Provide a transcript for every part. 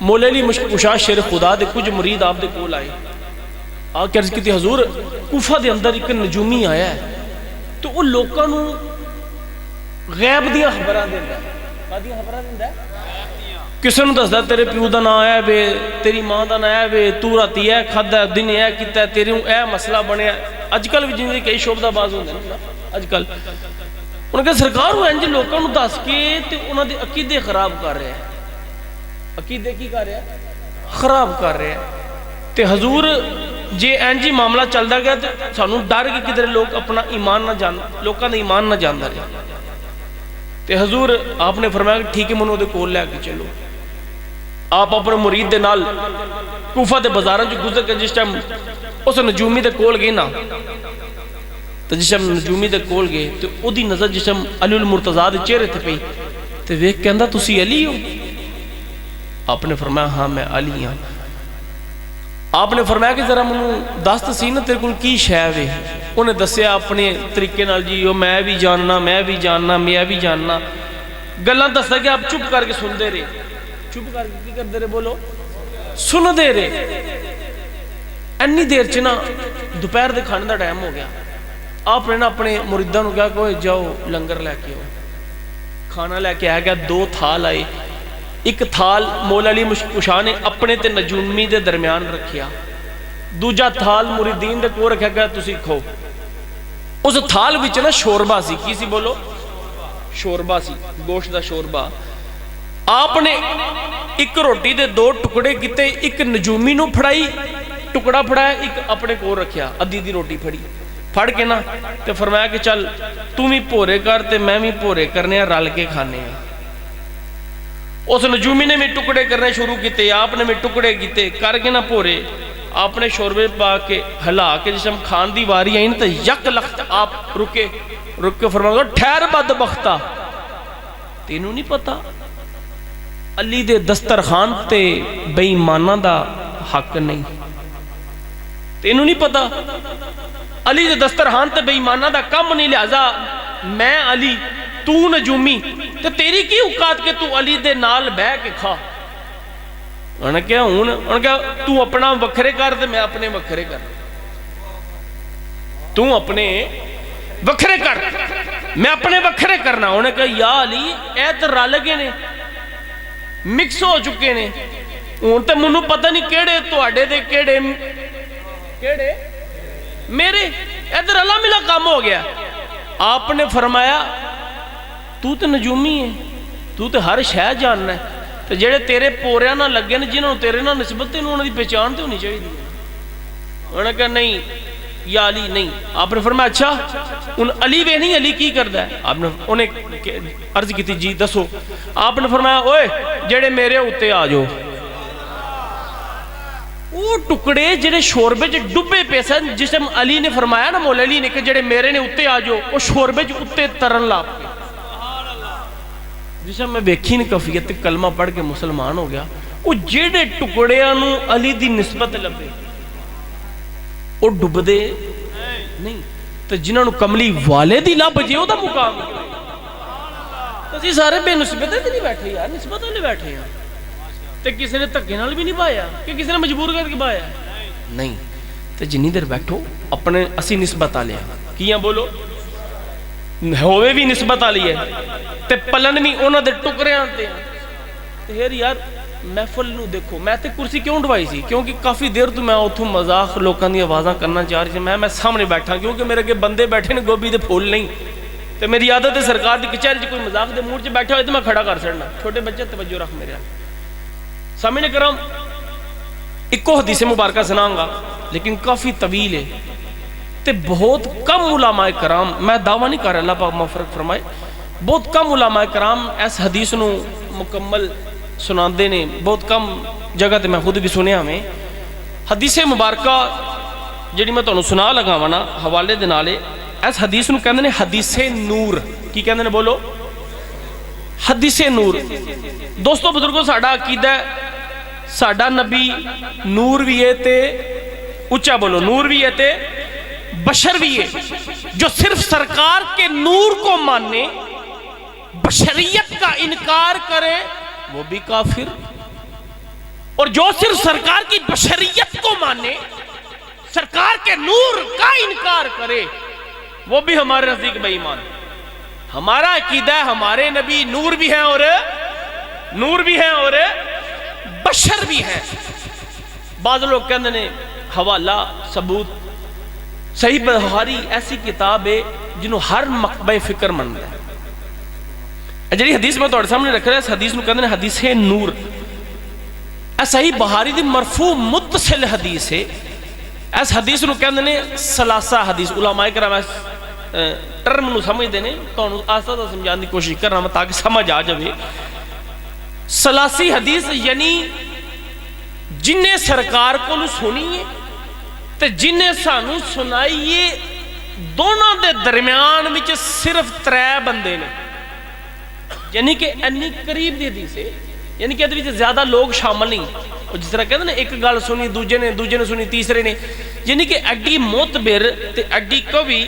مولا علی مشک کشا شیر خدا دے کچھ مرید آپ دے کول آئے آ کے عرض کی تھی حضور کوفہ دے اندر ایک نجومی آیا ہے تو وہ لوکاں نو غیب دیاں خبراں دیندا ہے کادیاں خبراں دیندا ہے کسے نو دسدا تیرے پیو دا نام ہے وے تیری ماں دا نام ہے وے تو راتی ہے کھادا دن ہے کیتا ہے تیرے اے مسئلہ بنیا اج کل بھی جن کئی شعبہ باز ہوندے نا اج کل انہاں کہ سرکار وہ انج لوکاں نو دس کے تے انہاں دے عقیدے خراب کر رہے ہیں عقیدے کی کر رہے ہیں خراب کر رہے ہیں تے حضور جے انج معاملہ چلدا گیا تے سانو ڈر کے کدھر لوگ اپنا ایمان نہ جان لوکاں دا ایمان نہ جاندا رہے تے حضور آپ نے فرمایا کہ ٹھیک ہے منو دے کول لے کے چلو آپ اپنے مرید دے نال کوفہ دے بازاراں جو گزر کے جس ٹائم اس نجومی دے کول گئے نا تو جس ٹائم نجومی دے کول گئے تو او دی نظر جس ٹائم علی المرتضیٰ دے چہرے تے پئی تے ویکھ کہندا تسی علی ہو آپ نے فرمایا ہاں میں علی ہاں آپ نے فرمایا کہ ذرا منو دس سی نا تیرے کول کی شے وے انہیں دسیا اپنے طریقے نال جی میں بھی جاننا میں بھی جاننا گلاں دسدا کہ آپ چپ کر کے سن دے رہے چپ کر کے کی کر دے رہے بولو سن دے رہے اینی دیر چ نا دوپہر دے کھانے دا ٹائم ہو گیا آپ نے نا اپنے مریداں نو کہا کہ جاؤ لنگر لے کے آؤ کھانا لے کے آیا گیا 2 تھال آئے ایک تھال مولا علی مشک کشا نے اپنے تے نجومی دے درمیان رکھیا دوجا تھال مریدین دے کو رکھا گیا تسی کھو اس تھال وچ نا شوربا سی کی سی بولو شوربا سی گوشت دا شوربا آپ نے ایک روٹی دے 2 ٹکڑے کیتے ایک نجومی نو پھڑائی ٹکڑا پھڑایا ایک اپنے کو رکھیا ادھی دی روٹی پھڑی پھڑ کے نا تے فرمایا کہ چل تم بھی پورے کر تے میں بھی پورے کرنے ہیں رل کے کھانے ہیں اس نجومی نے میں ٹکڑے کرنے شروع کیتے آپ نے میں ٹکڑے کیتے کر کے نا پورے آپ نے شوربے پا کے ہلا کے جس ہم کھان دی واری آئی نا تو یک لخت آپ رک کے فرمایا ٹھہر بدبختہ تینوں نہیں پتا علی دے دسترخوان تے بے ایمانہ دا حق نہیں تینوں نہیں پتا علی دے دسترخوان تے بے ایمانہ دا کم نہیں لہذا میں علی تو نجومی تے تیری کی اوقات کہ تو علی دے نال بہ کے کھا انہوں نے کہا تو اپنا وکھرے کر تے میں اپنے وکھرے کر تو اپنے وکھرے کر میں اپنے وکھرے کرنا انہوں نے کہا یا علی اے تے رل گئے نے مکس ہو چکے نے ہن تے منوں پتہ نہیں کیڑے تواڈے دے کیڑے میرے ادھر اللہ ملا کام ہو گیا آپ نے فرمایا تو تے نجومی ہے تو تے ہر شے جاننا ہے تے جڑے تیرے پوریاں نہ لگے نے جنہوں تیرے نہ نسبت انہوں دی پہچان تے ہونی چاہیے انہوں نے کہا نہیں یا علی نہیں آپ نے فرمایا اچھا ان علی وے نہیں علی کی کردا ہے آپ نے انہیں عرض کی تھی جی دسو آپ نے فرمایا اوئے جڑے میرے اوتے آ جاؤ وہ ٹکڑے جڑے شوربے چ ڈبے پے سن جس ٹائم علی نے فرمایا نا مولا علی نے کہ جڑے میرے نے اوتے آ جاؤ وہ شوربے چ اوتے ترن لا پے جس ٹائم میں ویکھی نے کفیت کلمہ پڑھ کے مسلمان ہو گیا وہ جڑے ٹکڑیاں نو علی دی نسبت لبے وہ ڈبدے نہیں تو جنہاں نو کملی والے دی لب جے او دا مقام اسی سارے بے نسبت تے نہیں بیٹھے یار نسبت والے بیٹھے ہیں تے کسی نے دھکے نال بھی نہیں پایا کہ کسی نے مجبور کر کے پایا نہیں تے جنی دیر بیٹھو اپنے اسی نسبت والے کیاں بولو ہوئے بھی نسبت والی ہے تے پلن بھی انہاں دے ٹکڑیاں تے پھر یار محفل نو دیکھو میں تے کرسی کیوں ڈوائی سی کیونکہ کافی دیر تو میں اتھوں مذاق لوکاں دی آوازاں کرنا چاہ رہی میں سامنے بیٹھا کیونکہ میرے کے بندے بیٹھے نے گوبھی دے پھول نہیں تے میری عادت ہے سرکار دی کچہری کوئی مذاق دے موڈ چ بیٹھا ہوئے تو میں کھڑا کر چھڑنا چھوٹے بچے توجہ رکھ میرے سامنے کرام ایکو حدیث مبارکہ سناؤں گا لیکن کافی طویل ہے تے بہت کم علماء کرام میں دعویٰ نہیں کر رہا اللہ پاک مغفرت فرمائے بہت کم علماء کرام اس حدیث نو مکمل سناندے نے بہت کم جگہ تے میں خود بھی سنیا ہمیں حدیث مبارکہ جڑی میں تانوں سنا لگاواں نا حوالے دے نالے اس حدیث نو کہندے نے حدیث نور کی کہندے نے بولو حدیث نور دوستو بزرگوں ساڈا عقیدہ ہے ساڈا نبی نور بھی ہے تے اونچا بولو نور بھی ہے تے بشر بھی ہے جو صرف سرکار کے نور کو ماننے بشریت کا انکار کرے وہ بھی کافر اور جو صرف سرکار کی بشریت کو مانے، سرکار کے نور کا انکار کرے، وہ بھی ہمارے نزدیک بے ایمان۔ ہمارا عقیدہ ہے ہمارے نبی نور بھی ہیں اور بشر بھی ہیں۔ بعض لوگ کہتے ہیں حوالہ ثبوت، صحیح بخاری ایسی کتاب ہے جنہوں ہر مکتبہ فکر مند ہے۔ جڑی حدیث میں تھوڑے سامنے رکھ رہا ہے، اس حدیث نو کہتے ہیں حدیث نور۔ صحیح بخاری دی مرفوع متصل حدیث ہے۔ اس حدیث نو کہتے ہیں ثلاثہ حدیث۔ علماء کرام اس ٹرم نو سمجھ دینے تو آسا تو سمجھان دی کوشش کر رہا ہوں تاکہ سمجھ آ جائے۔ ثلاثی حدیث یعنی جنہیں سرکار کو سنیے تے جنہیں سانو سنائیے، دونوں دے درمیان وچ صرف 3 بندے نے، یعنی کہ انی قریب دی حدیث ہے، یعنی کہ ادھر زیادہ لوگ شامل نہیں۔ جس طرح کہتے ہیں ایک گل سنی دوجے نے سنی تیسرے نے، یعنی کہ ایڈی معتبر تے ایڈی قوی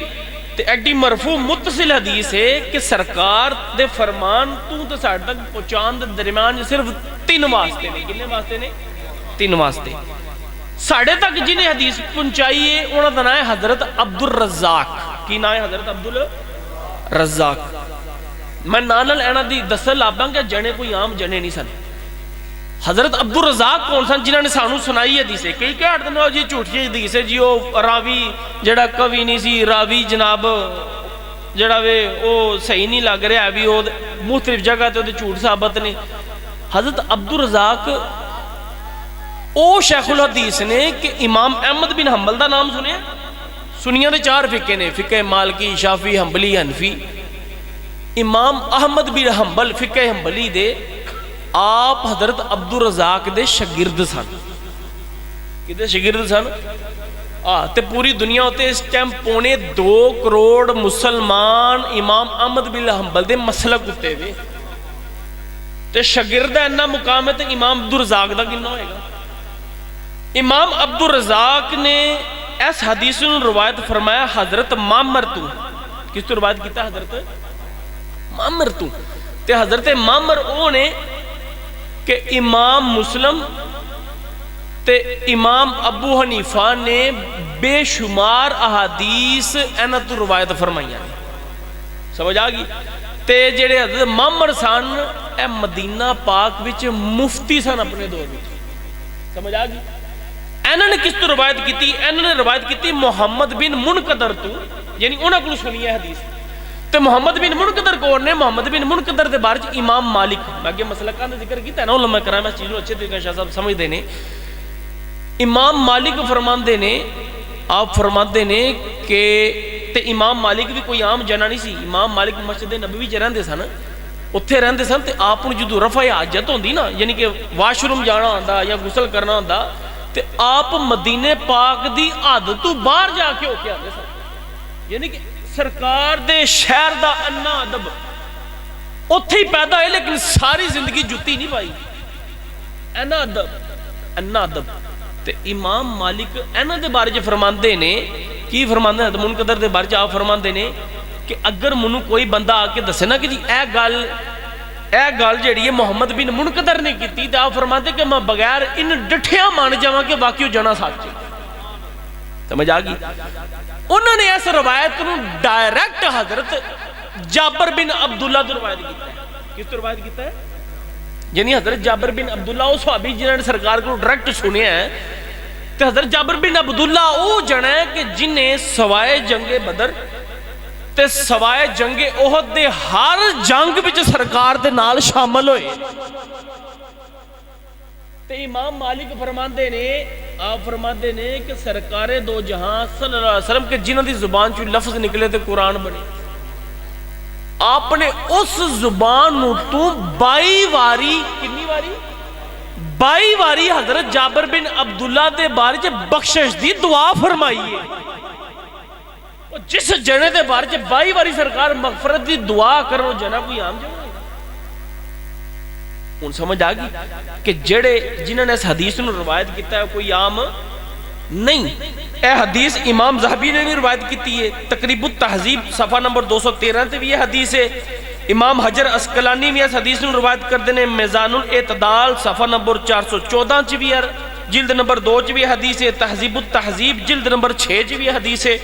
تے ایڈی مرفوع متصل حدیث ہے کہ سرکار دے فرمان تو ساڈے تک پہنچان دے درمیان صرف 3 واسطے نے۔ کتنے واسطے نے؟ 3 واسطے۔ ساڈے تک جنہیں حدیث پہنچائی ہے انہاں دا نام ہے حضرت عبد الرزاق۔ کی نام ہے؟ حضرت عبد الرزاق۔ میں نانل اینا دی دسل لاباں کہ جنے کوئی عام جنے نہیں سن۔ حضرت عبد الرزاق کون سن جنہاں نے سانو سنائی حدیث ہے؟ کئی کہتے ہیں جی جھوٹی حدیث ہے جی، وہ راوی جڑا کوی نہیں سی، راوی جناب جڑا وے وہ صحیح نہیں لگ رہا ہے، بھی وہ مختلف جگہ تے جھوٹ ثابت نے۔ حضرت عبد الرزاق او شیخ الحدیث نے کہ امام احمد بن حنبل دا نام سنیا؟ سنیا دے 4 فقہ نے، فقہ مالکی، شافعی، حنبلی، حنفی۔ امام احمد بن حنبل فقہ حنبلی دے آپ حضرت عبد الرزاق دے شاگرد سن۔ کدے شاگرد سن؟ تے پوری دنیا ہوتے اس ٹائم 2.25 کروڑ مسلمان امام احمد بن حنبل دے مسلک ہوتے ہوئے تے شاگرد اینا مقام ہے تے امام عبد الرزاق دا کتنا ہوئے گا؟ امام عبد الرزاق نے اس حدیث نے روایت فرمایا حضرت معمر تو۔ کس تو روایت کیتا؟ حضرت معمر تو۔ تے حضرت معمر او نے کہ امام مسلم تے امام ابو حنیفہ نے بے شمار احادیث اینا تو روایت فرمائیاں نے۔ سمجھ آگئی؟ تے جڑے حضرت معمر سن اے مدینہ پاک وچ مفتی سن اپنے دور وچ۔ سمجھ آگئی؟ انہوں نے کس تو روایت کیتی؟ انہوں نے روایت کیتی محمد بن منقدر تو، یعنی انہوں کو سنی ہے حدیث۔ تو محمد بن منقدر کون نے؟ محمد بن منقدر دے بارے امام مالک، میں آگے مسلکہ نے ذکر کیتا ہے نا علماء کرام اس چیزوں اچھے طریقے شاہ صاحب سمجھ دینے۔ امام مالک فرماندے نے، آپ فرماندے نے کہ تے امام مالک بھی کوئی عام جنا نہیں سی۔ امام مالک مسجد نبوی چ رہندے سن، اتھے رہندے سن تے آپ نے جدوں رفع حاجت ہوندی نا، یعنی کہ واش روم جانا ہوندا یا غسل کرنا ہوندا تے آپ مدینے پاک دی حد تو باہر جا کے ہو کے آتے سن، یعنی کہ سرکار دے شہر دا انا ادب اتھے ہی پیدا ہے، لیکن ساری زندگی جتی نہیں پائی۔ انا ادب، انا ادب۔ تے امام مالک اینا دے بارے فرماندے نے، کی فرماندے ہیں منقدر دے بارے آپ فرماندے نے کہ اگر منو کوئی بندہ آ کے دسے نا کہ جی اے گل جڑی ہے محمد بن منقدر نے کیتی، تے آپ فرماندے کہ میں بغیر ان ڈٹھیاں مان جاواں کہ واقعی جانا سچ ہے۔ سمجھ آ گئی؟ انہوں نے اس روایت کو ڈائریکٹ حضرت جابر بن عبداللہ تو روایت کیتا ہے۔ کس تو روایت کیتا ہے؟ یعنی حضرت جابر بن عبداللہ وہ صحابی جنہوں نے سرکار کو ڈائریکٹ سنیا ہے، تو حضرت جابر بن عبداللہ وہ جنا ہے کہ جنہیں سوائے جنگ بدر تے سوائے جنگ احد دے ہر جنگ وچ سرکار دے نال شامل ہوئے۔ تے امام مالک فرماندے نے، آپ فرماندے نے کہ سرکار دو جہاں صلی اللہ علیہ وسلم کے جنہاں دی زبان چوں لفظ نکلے تے قرآن بنے، آپ نے اس زبان تو 22 واری، کتنی واری؟ 22 واری حضرت جابر بن عبداللہ دے بارے بخشش دی دعا فرمائی ہے۔ جس جنے دے بارے 22 واری سرکار مغفرت دی دعا کرو، جنا کوئی عام جنا ہے؟ ان سمجھ آگئی کہ جڑے جنہوں نے اس حدیث نے روایت کیتا ہے کوئی عام نہیں۔ اے حدیث امام ذہبی نے بھی روایت کیتی ہے، تقریب التہذیب صفحہ نمبر 213 تے بھی یہ حدیث ہے۔ امام حجر اسقلانی بھی اس حدیث نے روایت کر دینے میزان الاعتدال صفحہ نمبر 414 چ بھی ہے، جلد نمبر 2 چ بھی حدیث ہے، تہذیب التہذیب جلد نمبر 6 چ بھی حدیث ہے،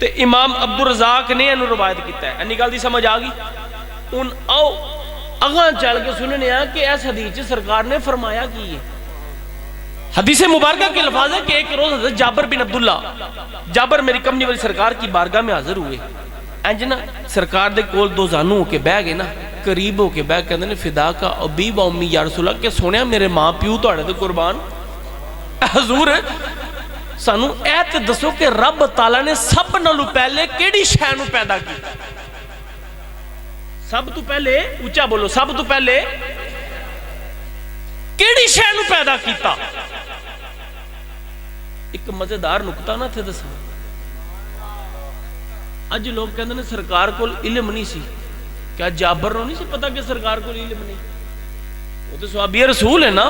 تے امام عبدالرزاق نے انہوں روایت کیتا ہے۔ اینی گل دی سمجھ آگئی؟ ان آؤ اگاں چل کے سننے ہیں کہ اس حدیث سرکار نے فرمایا کی ہے۔ حدیث مبارکہ کے الفاظ ہے کہ ایک روز حضرت جابر بن عبداللہ، جابر میری کمنی والی سرکار کی بارگاہ میں حاضر ہوئے، انج نا سرکار دے کول دو زانو ہو کے بہ گئے نا، قریب ہو کے بہ کہندے نے فدا کا ابی و امی یا رسول اللہ، کہ سنیا میرے ماں پیو تہاڈے تے قربان، حضور سانو اے تے دسو کہ رب تعالیٰ نے سب نالوں پہلے کیڑی شے نوں پیدا کیتا؟ سب تو پہلے اونچا بولو، سب تو پہلے کیڑی شے نوں پیدا کیتا؟ ایک مزیدار نکتہ نہ تھے دسا، اج لوگ کہندے نے سرکار کول علم نہیں سی، کیا جابر نوں نہیں سی پتا کہ سرکار کول علم نہیں؟ وہ تو صحابی رسول ہے نا۔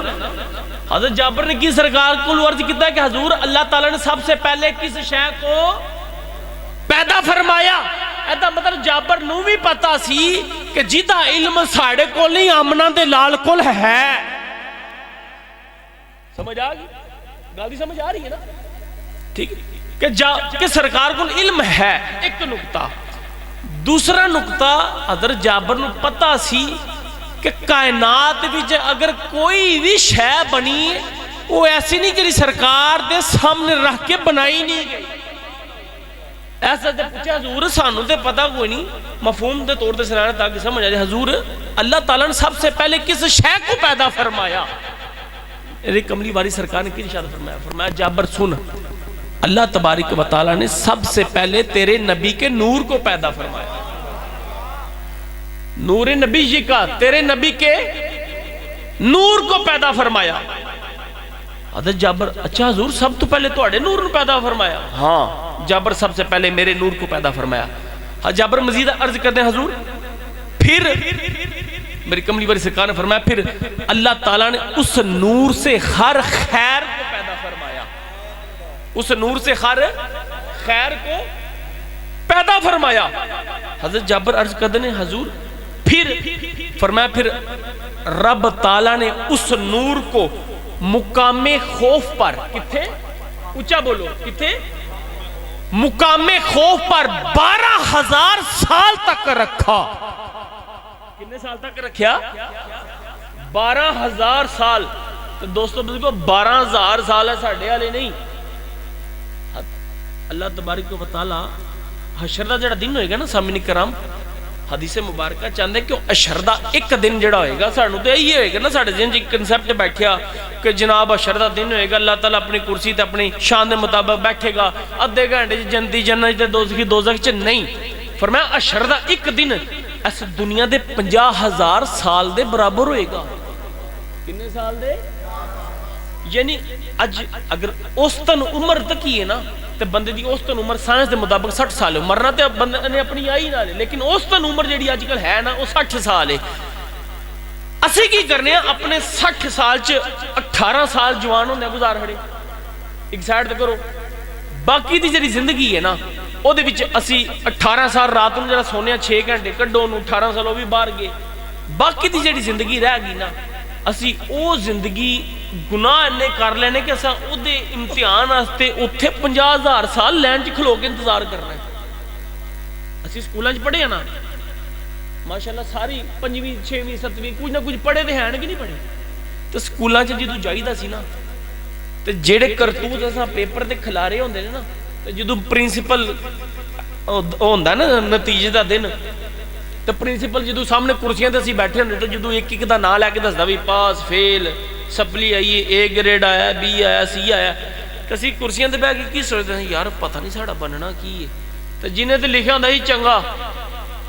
حضرت جابر نے کی سرکار کو عرض کیتا کہ حضور اللہ تعالیٰ نے سب سے پہلے کس شے کو پیدا فرمایا؟ ایسا مطلب جابر نوں بھی پتا سی کہ جیدہ علم ساڑے کو نہیں آمنہ دے لال کول ہے۔ سمجھ آگئی؟ گالی سمجھ آ رہی ہے نا؟ ٹھیک کہ سرکار کو علم ہے، ایک نکتہ۔ دوسرا نکتہ حضرت جابر نوں پتا سی کہ کائنات بھی اگر کوئی بھی شے بنی وہ ایسی نہیں کہ سرکار دے سامنے رکھ کے بنائی نہیں گئی۔ ایسا جب پوچھا حضور سانوں تے پتہ کوئی نہیں، مفہوم دے طور تے سنانا تاکہ سمجھ آ جائے، حضور اللہ تعالیٰ نے سب سے پہلے کس شے کو پیدا فرمایا؟ میرے کملی والی سرکار نے کس اشارہ فرمایا؟ فرمایا جابر سن، اللہ تبارک و تعالیٰ نے سب سے پہلے تیرے نبی کے نور کو پیدا فرمایا۔ نور نبی جی کا، تیرے نبی کے نور کو پیدا فرمایا۔ حضرت جابر اچھا حضور سب تو پہلے توڑے نور کو پیدا فرمایا؟ ہاں جابر سب سے پہلے میرے نور کو پیدا فرمایا۔ جابر مزید عرض کرتے ہیں حضور پھر میری کملی والی سرکار نے فرمایا پھر اللہ تعالیٰ نے اس نور سے ہر خیر کو پیدا فرمایا، اس نور سے ہر خیر کو پیدا فرمایا۔ حضرت جابر عرض کرتے ہیں حضور پھر فرمایا پھر رب تعالیٰ نے اس نور کو مقام خوف پر، کتھے اونچا بولو، کتھے مقام خوف پر 12,000 سال تک رکھا۔ کتنے سال تک رکھیا؟ 12,000 سال۔ تو دوستو بزرگو 12,000 سال ہے ساڑھے والے نہیں۔ اللہ تبارک و تعالی حشر دا جڑا دن ہوئے گا نا سامعین کرام، حدیث مبارکہ چاہتے ہیں کہ حشر دا ایک دن جڑا ہوئے گا، سانوں تو یہی ہوئے گا نا، ساڑھے ذہن ایک کنسپٹ بیٹھیا کہ جناب حشر دا دن ہوئے گا، اللہ تعالیٰ اپنی کرسی تے اپنی شان دے مطابق بیٹھے گا، ادھے گھنٹے جنتی جنت تے دوزخی دوزخ چ نہیں۔ فرمایا حشر دا ایک دن اس دنیا دے 50,000 سال دے برابر ہوئے گا۔ کتنے سال دے؟ یعنی اج اگر اوسطن عمر تک ہی ہے نا تے بندے دی اوسطن عمر سائنس دے مطابق 60 سال ہے، مرنا تے بندے نے اپنی آئی نہ لے، لیکن اوسطن عمر جیڑی آج کل ہے نا وہ 60 سال ہے۔ اسی کی کرنے ہیں اپنے 60 سال چ 18 سال جوان ہونے گزار کھڑے، ایک سائڈ تے کرو، باقی دی جڑی زندگی ہے نا او دے وچ اسی 18 سال رات نوں جڑا سونے 6 گھنٹے کڈو نوں 18 سال وہ بھی باہر گئے، باقی دی جڑی زندگی رہ گئی نا اسی او زندگی گناہ نے کر لینے کہ اساں او دے امتحان واسطے اوتھے 50,000 سال لائن چ کھلو کے انتظار کرنا ہے۔ اسی سکولاں چ پڑھے ہیں نا ماشاءاللہ ساری 5ویں 6ویں 7ویں کچھ نہ کچھ پڑھے تے ہیں کہ نہیں پڑھے؟ تو سکولاں چ جدوں جائیدا سی نا تے جڑے کرتوت اساں پیپر تے کھلارے ہوندے نے نا تے جدوں پرنسپل ہوندا نا نتیجے دا دن تے پرنسپل جدوں سامنے کرسیاں تے اسی بیٹھے ہوندے تے جدوں ایک ایک دا نام لے کے دسدا وی پاس فیل سپلی آئی اے گریڈ آیا بی آیا سی آیا تے اسی کرسیاں تے بیٹھ کے کی سوچدے ہیں یار پتہ نہیں ساڈا بننا کی ہے، تے جنہیں تے لکھیا ہوندا سی چنگا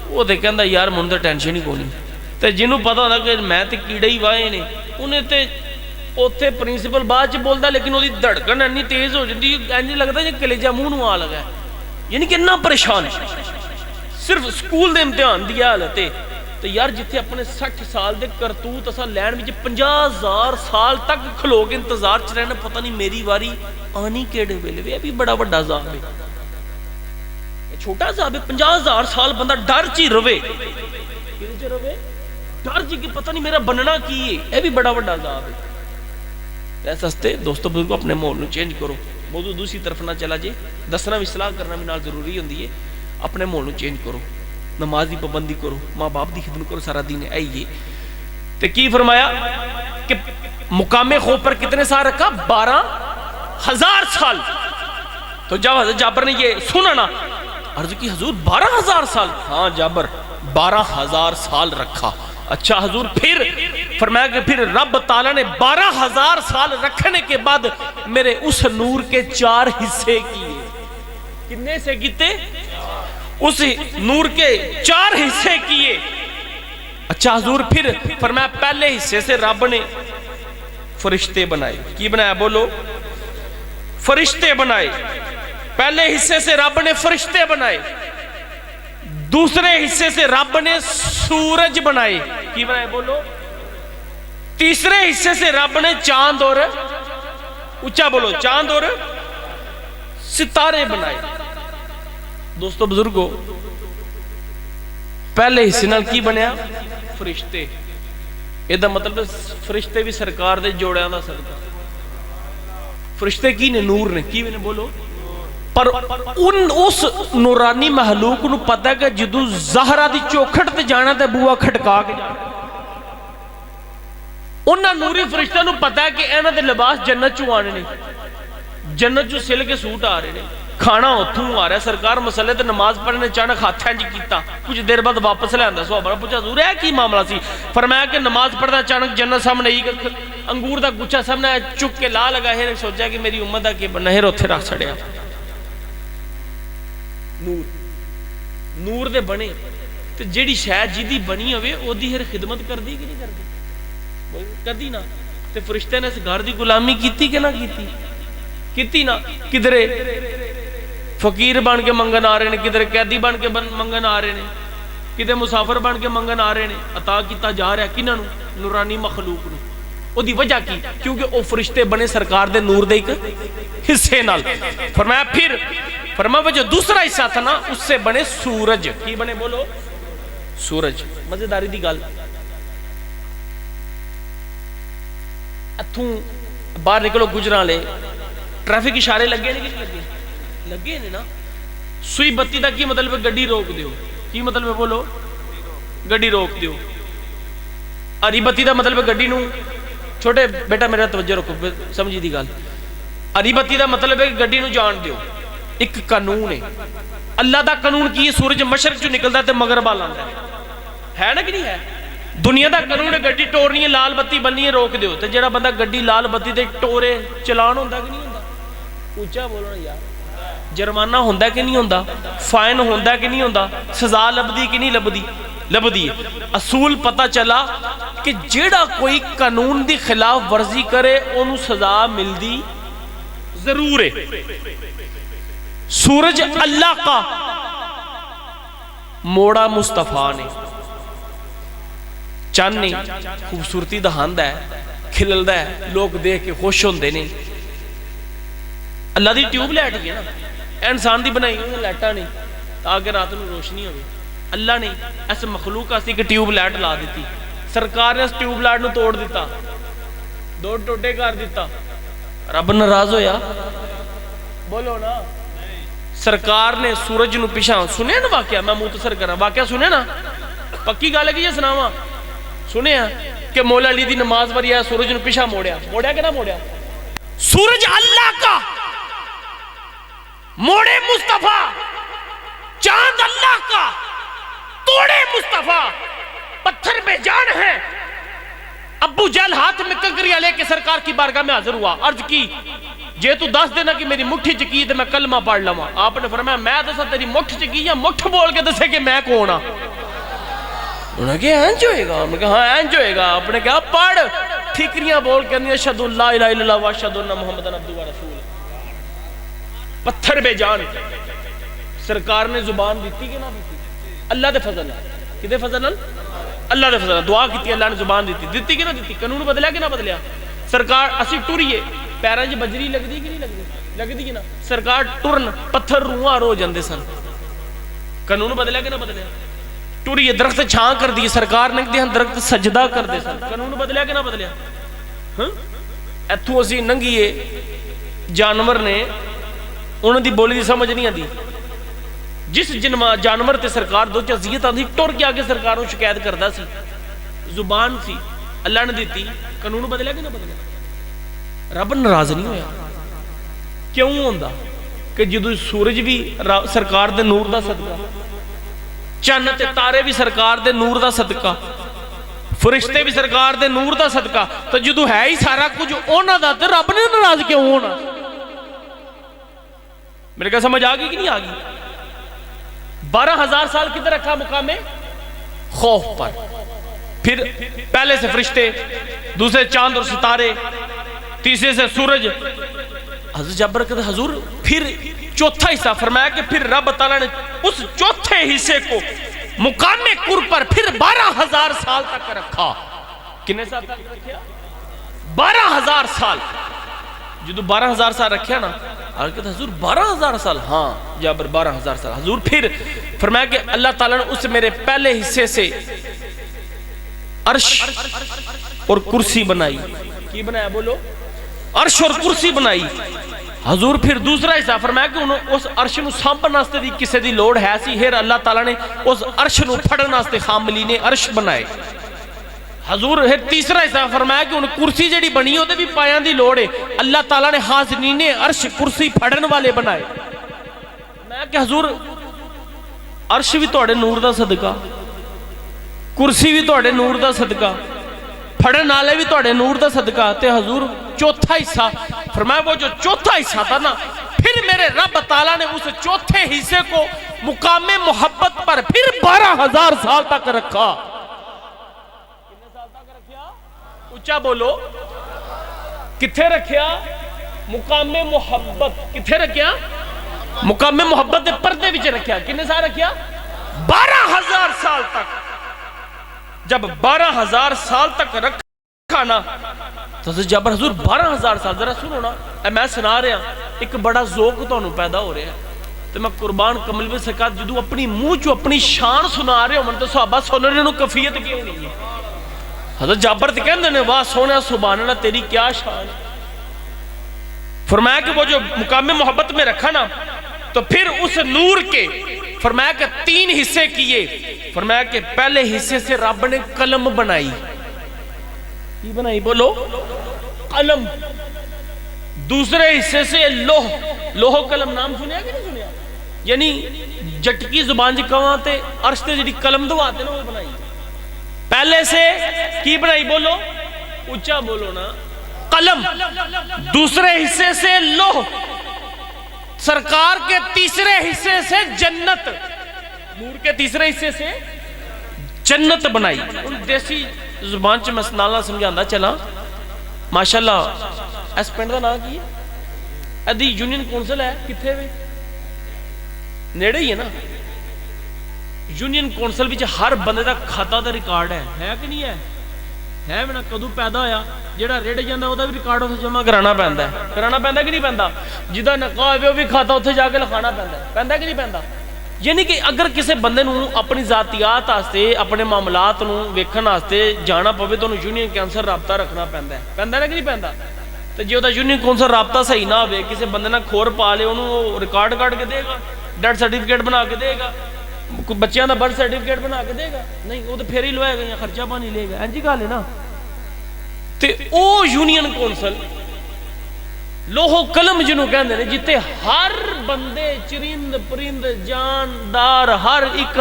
وہ تے کہندا یار من تے ٹینشن ہی کوئی نہیں، تے جنوں پتہ ہوندا کہ میں تے کیڑے ہی واہے نے انہیں تے اوتھے پرنسپل بعد چ بولدا لیکن وہ دھڑکن اتنی تیز ہو جاتی انج لگتا جی کلیجہ منہ نوں آ لگا، یعنی کہ اتنا پریشان صرف سکول دے امتحان دی حالت ہے۔ تو یار جتھے اپنے 60 سال دے کرتوت اساں لین وچ 50,000 سال تک کھلو کے انتظار چ رہنا، پتہ نہیں میری واری آنی کیڑے ویلے وے، بھی بڑا بڑا عذاب ہے، چھوٹا عذاب ہے، 50,000 سال بندہ ڈر چ ہی روے۔ کدے چ رہے ڈر جی کہ پتہ نہیں میرا بننا کی ہے. یہ بھی بڑا بڑا عذاب ہے. ایسے ہستے دوستو بزرگو اپنے ماحول نو چینج کرو. موضوع دوسری طرف نہ چلا جے, دسنا بھی اصلاح کرنا بھی نال ضروری ہوندی ہے. اپنے ماحول نو چینج کرو, نماز دی پابندی کرو, ماں باپ دی خدمت کرو, سارا دین ہے یہ. تے کی فرمایا کہ مقام خوف پر کتنے سال رکھا؟ 12,000 سال. تو جب حضرت جابر نے یہ سنا نا, عرض کی حضور 12,000 سال؟ ہاں جابر 12,000 سال رکھا. اچھا حضور پھر فرمایا کہ پھر رب تعالیٰ نے 12,000 سال رکھنے کے بعد میرے اس نور کے 4 حصے کیے. کتنے سے کیتے؟ اس نور کے 4 حصے کیے. اچھا حضور پھر فرمایا پہلے حصے سے رب نے فرشتے بنائے. کی بنایا بولو؟ فرشتے بنائے. پہلے حصے سے رب نے فرشتے بنائے. دوسرے حصے سے رب نے سورج بنائے. کی بنائے بولو؟ تیسرے حصے سے رب نے چاند اور اونچا بولو چاند اور ستارے بنائے. دوستو بزرگو پہلے حصے نال کی بنیا؟ فرشتے. یہ دا مطلب فرشتے بھی سرکار دے جوڑیاں دا صدقہ. فرشتے کی نے؟ نور نے. کی نے بولو؟ پر اس نورانی محلوق نو پتہ ہے کہ جدو زہرہ دی چوکھٹ تے جانا تے بوا کھٹکا کے جانا. انہاں نوری فرشتہ نو پتہ ہے کہ اینا دے لباس جنت چو آنے نہیں, جنت چو سل کے سوٹ آ رہے نہیں, کھانا اتھوں آ رہا ہے. سرکار مسئلے تے نماز پڑھنے چانک ہاتھ ہینج کیتا, کچھ دیر بعد واپس لے آندا. صحابہ پوچھا حضور ہے کی معاملہ سی؟ فرمایا کہ نماز پڑھدا چانک جنت سامنے ہی انگور دا گچھا سامنے چک کے لا لگا ہے, سوچا کہ میری امت دا کہ نہر اوتھے رکھ چھڑیا. نور نور دے بنے تے جیڑی شاید جیدی بنی ہوئے او دی ہر خدمت کر دی کہ نہیں کر دی؟ کر دی نا. تے فرشتے نے اس گھر دی غلامی کیتی کہ نہ کیتی؟ کیتی نا. کدھرے فقیر بن کے منگن آ رہے نے, کدھر قیدی بن کے منگن آ رہے نے, کدھر مسافر بن کے منگن آ رہے نے. عطا کیتا جا رہا ہے کنہاں نو؟ نورانی مخلوق نو. او دی وجہ کی؟ کیونکہ او فرشتے بنے سرکار دے نور دے ایک حصے نال. فرمایا پھر فرمایا وہ جو دوسرا حصہ تھا نا اس سے بنے سورج. کی بنے بولو؟ سورج. مزیداری دی گل, اتھوں باہر نکلو گجراں لے, ٹریفک اشارے لگے نہیں کہ لگے؟ لگے نے نا. سوئی بتی دا کی مطلب ہے؟ گڈی روک دیو. کی مطلب ہے بولو؟ گڈی روک دیو. ہری بتی دا مطلب ہے گڈی نو, چھوٹے بیٹا میرا توجہ رکھو سمجھی دی گل. ہری بتی دا مطلب ہے کہ گڈی نو جان دیو. ایک قانون ہے. اللہ دا قانون کی ہے؟ سورج مشرق جو نکلتا ہے تے مغرب آ لاندا ہے نا کہ نہیں ہے؟ دنیا دا قانون ہے گڈی ٹورنی ہے, لال بتی بننی ہے, روک دیو. تے جڑا بندہ گڈی لال بتی تے ٹورے چلان ہوندا کہ نہیں ہوندا؟ اونچا بولنا یار. جرمانہ ہوندا کہ نہیں ہوندا؟ فائن ہوندا کہ نہیں ہوندا؟ سزا لبدی کہ نہیں لبدی؟ لبدی ہے. اصول پتہ چلا کہ جڑا کوئی قانون دی خلاف ورزی کرے اونوں سزا ملدی ضرور ہے. سورج اللہ کا موڑا مصطفیٰ نے, چند نے خوبصورتی دہاندا ہے, کھلدا ہے, لوگ دیکھ کے خوش ہوندے نے. اللہ دی ٹیوب لائٹ ہے نا, انسان دی بنائی ہوئی لائٹاں نہیں تاکہ رات نو روشنی ہوے. اللہ نے اس مخلوق واسطے ایک ٹیوب لائٹ لا دیتی. سرکار نے اس ٹیوب لائٹ نو توڑ دیتا, دو ٹوٹے کر دیتا. رب ناراض ہویا؟ بولو نا. سرکار نے سورج نو پیچھے سنے نا واقعہ, میں مختصر کراں واقعہ سنے نا, پکی گل ہے کہ یہ سناواں؟ سنے کہ مولا علی دی نماز پڑھی ہے, سورج نو پیچھے موڑیا. موڑیا کہ نہ موڑیا؟ سورج اللہ کا موڑے مصطفیٰ, چاند اللہ کا توڑے مصطفیٰ. پتھر میں جان ہے. ابو جہل ہاتھ میں کنکریاں لے کے سرکار کی بارگاہ میں حاضر ہوا, عرض کی جے تو دس دینا کہ میری مٹھی چکی تو میں کلمہ پڑھ لواں. آپ نے فرمایا میں دسا تیری مٹھ چکی یا مٹھ بول کے دسے کہ میں کون ہاں؟ انہوں نے کہا اینج ہوئے گا. انہوں نے کہا ہاں اینج ہوئے گا. آپ نے کہا پڑھ. ٹھیکریاں بول کے اندھی اشہدو لا الہ الا اللہ و اشہدو ان محمد عبدہ و رسول. پتھر بے جان. سرکار نے زبان دیتی کہ نہ دیتی؟ اللہ دے فضل. کدے فضل؟ اللہ دے فضل. دعا کیتی, اللہ نے زبان دیتی. دیتی کہ نہ دیتی؟ قانون بدلیا کہ نہ بدلیا؟ سرکار اسی ٹوریے پیراں وچ بجری لگدی کہ نہیں لگدی؟ لگدی کہ نہ؟ سرکار ٹرن پتھر روواں رو جاندے سن. قانون بدلیا کہ نہ بدلیا؟ ٹوری درخت چھاں کر دی سرکار نے کہ درخت سجدہ کر دے سن. قانون بدلیا کہ نہ بدلیا؟ ایتھوں اسی ننگیے جانور نے انہوں دی بولی دی سمجھ نہیں آتی. جس جانور تے سرکار دو چزیت آتی ٹر کے آگے سرکاروں شکایت کردا سی. زبان سی اللہ نے دیتی. قانون بدلیا کہ نہ بدلیا؟ رب ناراض نہیں ہویا. کیوں ہوندا کہ جدو سورج بھی سرکار دے نور دا صدقہ, چند تے تارے بھی سرکار دے نور دا صدقہ, فرشتے بھی سرکار دے نور دا صدقہ, تو جدو ہے ہی سارا کچھ اونا دا تے رب نے ناراض کیوں ہونا؟ میرے کہا سمجھ آگئی کہ نہیں آگئی؟ 12,000 سال کدھر رکھا مقام خوف پر. پھر پہلے سے فرشتے, دوسرے چاند اور ستارے, تیسرے سے سورج. حضرت جابر کہتے حضور پھر چوتھا حصہ فرمایا کہ پھر رب تعالیٰ نے اس چوتھے حصے کو مقام قرب پر پھر 12,000 سال تک رکھا. کتنے سال تک رکھا؟ 12,000 سال. جدو 12,000 سال رکھیا نا, اور کہتے حضور 12,000 سال؟ ہاں جابر 12,000 سال. حضور پھر فرمایا کہ اللہ تعالیٰ نے اس میرے پہلے حصے سے عرش اور کرسی بنائی. کی بنایا بولو؟ عرش اور کرسی بنائی. حضور پھر دوسرا حصہ فرمایا کہ انہوں اس عرش نو سانپن واسطے دی کسے دی لوڑ ہے سی, پھر اللہ تعالیٰ نے اس عرش نو پھڑن واسطے حاملی نے عرش بنائے. حضور پھر تیسرا حصہ فرمایا کہ انہوں کرسی جڑی بنی ہوتے بھی پایاں دی لوڑ ہے, اللہ تعالیٰ نے حاضرین عرش کرسی پھڑن والے بنائے. میں کہ حضور عرش بھی توڑے نور دا صدقہ, کرسی بھی توڑے نور دا صدقہ, پھڑن نالے بھی توڑے نور دا صدقہ. تے حضور چوتھا حصہ فرمایا وہ جو چوتھا حصہ تھا نا, پھر میرے رب تعالیٰ نے اس چوتھے حصے کو مقام محبت پر پھر 12,000 سال تک رکھا. کتنے سال تک رکھیا؟ اچھا بولو. کتھے رکھیا؟ مقام محبت. کتھے رکھیا؟ مقام محبت دے پردے وچ رکھیا. کتنے سال رکھیا؟ 12,000 سال تک. جب 12,000 سال تک رکھا نا, تو جابر حضور 12,000 سال, ذرا سنو نا, اے میں سنا رہا ایک بڑا ذوق تو پیدا ہو رہا ہے. تو میں قربان کمل بھی سکات جدو اپنی منہ چو اپنی شان سنا رہے ہو, من تو صحابہ سن رہے انہوں کفیت کیوں نہیں ہے. حضرت جابر تو کہندے نے واہ سونے سبحان اللہ تیری کیا شان. فرمایا کہ وہ جو مقام محبت میں رکھا نا, تو پھر اس نور کے فرمایا کہ 3 حصے کیے. فرمایا کہ پہلے حصے سے رب نے قلم بنائی. کی بنائی بولو؟ قلم. دوسرے حصے سے لوح. لوح قلم نام سنیا کہ نہیں سنیا؟ یعنی جٹکی زبان جی کہاں تے عرش تے جڑی قلم دو آتے نا وہ بنائی. پہلے سے کی بنائی بولو؟ اچھا بولو نا. قلم. دوسرے حصے سے لوح. سرکار کے تیسرے حصے سے جنت. نور کے تیسرے حصے سے جنت بنائی. ان دیسی زبان چ میں نالا سمجھاندا چلا. ماشاءاللہ اس پنڈ دا نام کی ہے؟ ادی یونین کونسل ہے. کتھے وے؟ نیڑے ہی ہے نا. یونین کونسل وچ ہر بندے دا کھاتا دا ریکارڈ ہے کہ نہیں ہے؟ ہے میں کدو پیدا ہویا جیڑا ریڑ جاندا او دا بھی ریکارڈ اتھے جمع کرانا پیندا ہے. کرانا پیندا کہ نہیں پیندا؟ جدا نکاح ہوے او بھی کھاتا اتھے جا کے لکھانا پیندا ہے. پیندا کہ نہیں پیندا؟ یعنی کہ اگر کسی بندے نو اپنی ذاتیات واسطے اپنے معاملات نو ویکھن واسطے جانا پوے تو یونین کونسل رابطہ رکھنا پیندا ہے. پیندا کہ نہیں پیندا؟ تے جے او دا یونین کونسل رابطہ صحیح نہ ہوے, کسی بندے نال کھور پا لے, اونوں ریکارڈ کٹ کے دے گا, ڈیتھ سرٹیفکیٹ بنا کے دے گا, بچیاں دا برتھ سرٹیفکیٹ بنا کے دے گا؟ نہیں, وہ تو پھر ہی لوائے گا یا خرچہ پانی لے گا. انجی گل ہے نا. تے او یونین کونسل لوہو قلم جنوں کہندے نے, جتے ہر بندے چرند پرند جاندار ہر ایک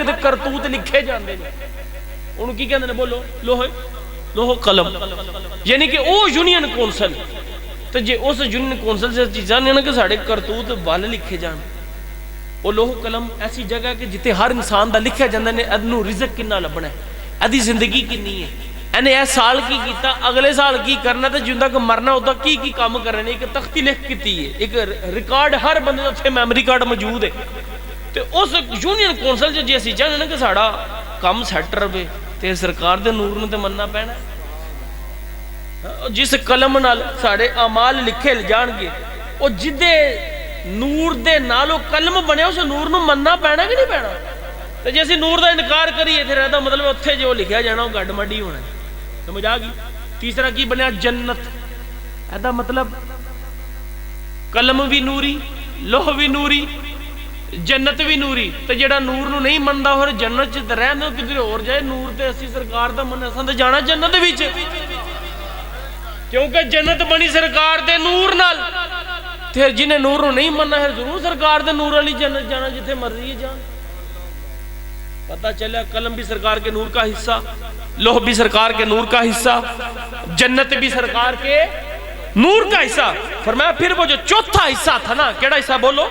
دے کرتوت لکھے جاندے نے. انہوں کی کہندے نے بولو؟ لوہو قلم. یعنی کہ او یونین کونسل. تو جے اس یونین کونسل سے چیزاں نہیں نا کہ ساڑے کرتوت والے لکھے جان, وہ لوہو قلم ایسی جگہ ہے کہ جتے ہر انسان دا لکھے جاندے نے ادنو رزق کنا لبنا ہے, ادھی زندگی کنی ہے, اینے اے سال کی کیتا, اگلے سال کی کرنا, تے جندہ کو مرنا ہوتا کی کام کرنے. ایک تختی لکھ کیتی ہے, ایک ریکارڈ ہر بندے سے میموری کارڈ موجود ہے. تے اس یونین کونسل جو جیسی چاہنے نا کہ ساڑا کام سیٹ رہے, تے سرکار دے نور نے تے مننا پینا. جس قلم نال ساڑے اعمال لکھے جان گے, او جدے نور دے نالو قلم بنے اس نور نو مننا پینا کہ نہیں پینا؟ تو جی اسی نور دا انکار کریے پھر یہ مطلب اتنے جو لکھا جانا وہ گڈ مڈی ہونا ہے. سمجھ آ گئی. تیسرا کی بنیا جنت. یہ مطلب قلم بھی نوری, لوح بھی نوری, جنت بھی نوری. تو جڑا نور نو نہیں مندا اور جنت چ رہندا کدھر اور جائے. نور تے اسی سرکار دا من اساں تے جانا جنت وچ, کیونکہ جنت بنی سرکار دے نور نال. پھر جنہیں نور نو نہیں مننا ہے ضرور سرکار دے نور والی جنت جانا جتھے مرضی جان. پتہ چلا قلم بھی سرکار کے نور کا حصہ, لوح بھی سرکار کے نور کا حصہ, جنت بھی سرکار کے نور کا حصہ. فرمایا پھر وہ جو چوتھا حصہ تھا نا, کیڑا حصہ بولو,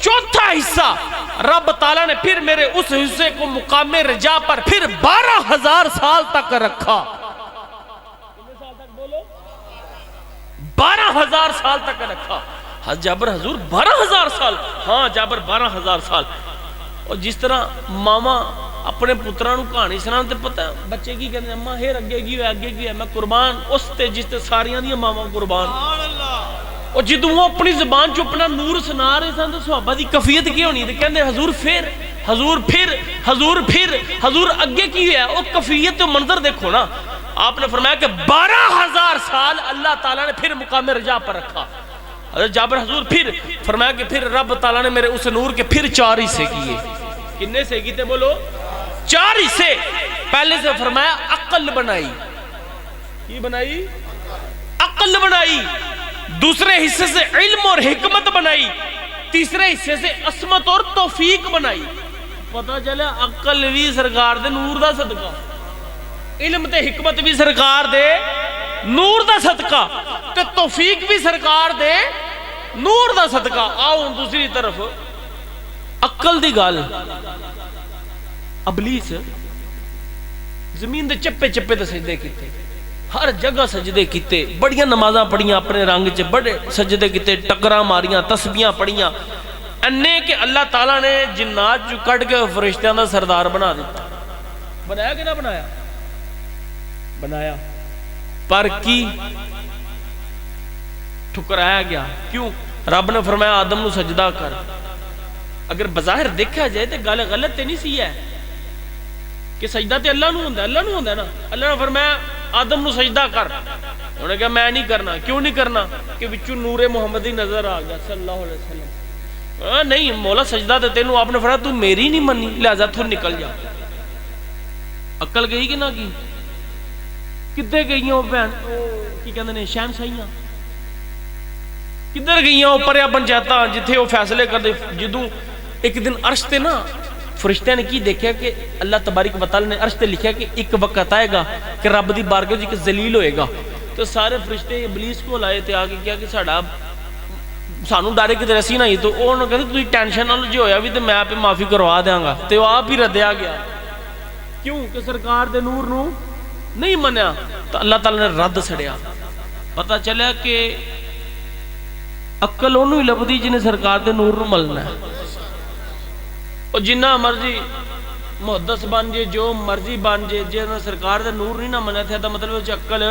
چوتھا حصہ رب تعالیٰ نے پھر میرے اس حصے کو مقام رجا پر پھر 12,000 سال تک رکھا. 12,000 سال تک رکھا. جابر حضور 12,000 سال. ہاں جابر 12,000 سال. اور جس طرح ماما اپنے پتروں کو کہانی سنان تے پتہ بچے کی کہتے ہیں اماں ہیر اگے کی ہے میں قربان اس تے جس تے ساریاں دی ماما قربان. اور جدوں وہ اپنی زبان چ اپنا نور سنا رہے سن تو صحابہ دی کیفیت کی ہونی تے کہندے حضور پھر حضور پھر حضور پھر حضور اگے کی ہے. وہ کیفیت تے منظر دیکھو نا. آپ نے فرمایا کہ 12,000 سال اللہ تعالیٰ نے پھر مقام رجا پر رکھا. حضرت جابر حضور پھر فرمایا کہ پھر رب تعالیٰ نے میرے اس نور کے پھر 4 حصے کیے. کتنے سے کیتے بولو, 4 حصے. پہلے سے فرمایا عقل بنائی. کی بنائی؟ عقل بنائی. دوسرے حصے سے علم اور حکمت بنائی. تیسرے حصے سے عصمت اور توفیق بنائی. پتہ چلا عقل بھی سرکار دے نور دا صدقہ, علم تے حکمت بھی سرکار دے نور دا صدقہ, تے توفیق بھی سرکار دے نور دا صدقہ. آؤ دوسری طرف عقل دی گل. ابلیس زمین دے چپے چپے تے سجدے کیتے, ہر جگہ سجدے کیتے, بڑیاں نمازاں پڑھیاں اپنے رنگ چ, بڑے سجدے کیتے, ٹکراں ماریاں, تسبیحاں پڑھیاں. انے کہ اللہ تعالیٰ نے جنات چ کڈ کے فرشتیاں دا سردار بنا دیتا. بنایا کہ نہ بنایا؟ بنایا. پر کی ٹھکرایا گیا. کیوں؟ رب نے فرمایا آدم نو سجدہ کر. اگر بظاہر دیکھا جائے تو گل غلط تے نہیں سی ہے کہ سجدہ تے اللہ نو ہوندا ہے, اللہ نو ہوندا ہے نا. اللہ نے فرمایا آدم نو سجدہ کر. انہوں نے کہا میں نہیں کرنا. کیوں نہیں کرنا؟ کہ وچوں نور محمدی نظر آ گیا صلی اللہ علیہ وسلم. نہیں مولا سجدہ تے تینوں آپ نے فرمایا تو میری نہیں منی لہذا تو نکل جا. عقل گئی کہ نہ کی؟ کدھر گئی وہ بہن کی کہندے نے شہنشاہیاں, کدھر گئی وہ پریا پنچایتاں جتھے وہ فیصلے کردے. جدوں ایک دن عرش تے نا فرشتیاں نے کی دیکھا کہ اللہ تبارک و تعالی نے عرش تے لکھا کہ ایک وقت آئے گا کہ رب دی بارگاہ وچ ایک ذلیل ہوئے گا. تو سارے فرشتے ابلیس کو لائے تے آگے کیا کہ ساڈا سانو ڈارے کہ اسی نہ ہی. تو انہوں نے کہتے تسی ٹینشن نہ لو, جو ہویا بھی تے میں آپ معافی کروا دیاں گا. تے وہ آپ ہی ردیا گیا. کیوں کہ سرکار دے نور نو نہیں منیا. تو اللہ تعالی نے رد سڑیا. پتہ چلا کہ عقل انہوں ہی لبدی جنہیں سرکار دے نور نو ملنا ہے. اور جنہ مرضی محدث بن جے, جو مرضی بن جے, جنہیں سرکار دے نور نہیں نہ منیا تھا تو مطلب وہ عقل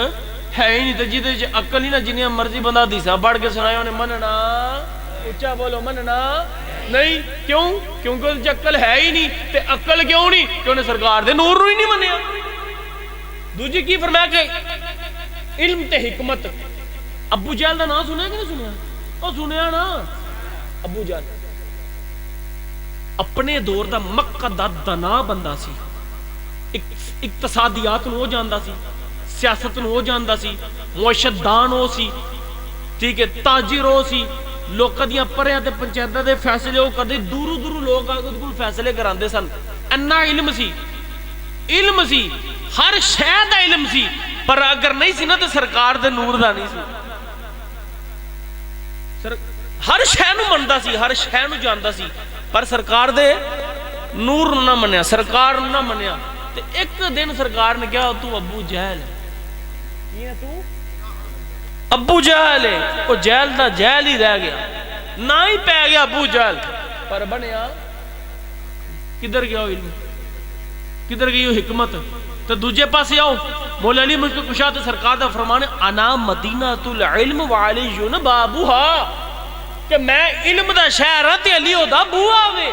ہے ہی نہیں. تو جی عقل ہی نہ جنہیں مرضی بندہ حدیثاں پڑھ کے سنایا انہیں مننا, اچھا بولو مننا نہیں. کیوں؟ کیونکہ عقل ہے ہی نہیں. تے عقل کیوں نہیں؟ کہ انہیں سرکار دے نور نو ہی نہیں منیا. دوجی کی فرمایا کہ علم تے حکمت. ابو جہل دا نام سنیا کہ نہیں سنیا؟ وہ سنیا نا. ابو جہل اپنے دور دا مکہ دا دنا بندہ سی. اقتصادیات نو جاندا سی, سیاست نو جاندا سی, معاشت دان ہو سی, ٹھیک ہے, تاجر ہو سی. لوکاں دیاں پریاں تے پنچایتاں دے فیصلے او کردے, دوروں دوروں لوگ آ کے فیصلے کراندے سن. اینا علم سی, علم سی, ہر شے دا علم سی. پر اگر نہیں سی نا تے سرکار دے نور دا نہیں سی. ہر شے نو مندا سی, ہر شے نو جاندا سی, پر سرکار دے نور نہ منیا, سرکار نہ منیا. تے ایک دن سرکار نے کہا تو ابو جہل ہے. یہ تو ابو جہل ہے. وہ جہل دا جہل ہی رہ گیا, نہ ہی پہ گیا ابو جہل. پر بنیا کدھر گیا علم, کدھر گئی حکمت. تو دوجے پاسے آؤ مولا علی مجھ کو کشا تے سرکار دا فرمان ہے انا مدینۃ العلم وعلی بابوہا, کہ میں علم دا شہر ہاں تے علی دا بوہا وے.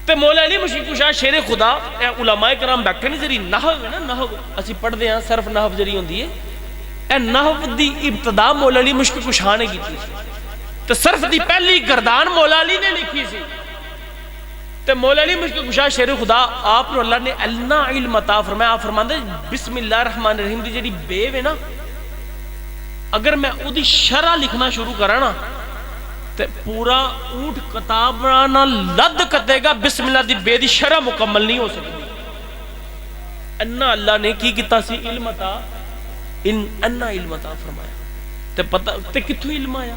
تے مولا علی مشکل کشا شیر خدا اے علماء کرام بیٹھے نہیں جری نحو ہے نا، نحو اسی پڑھ دے ہیں صرف نحو جری ہوندی ہے، اے نحو دی ابتدا مولا علی مشکل کشا نے کی تھی تے صرف دی پہلی گردان مولا علی نے لکھی سی تے مولا علی مشکل کشا شیر خدا آپ نے اللہ نے النا علم عطا فرمایا، آپ فرماندے بسم اللہ الرحمن الرحیم دی جڑی بے ہے نا، اگر میں او دی شرح لکھنا شروع کرا نا تے پورا اونٹ کتابانا لد کتے گا، بسم اللہ دی بے دی شرح مکمل نہیں ہو سکتی۔ انا اللہ نے کی کیتا سی علم عطا، انا علم عطا فرمایا تے پتہ تے کتھوں علم آیا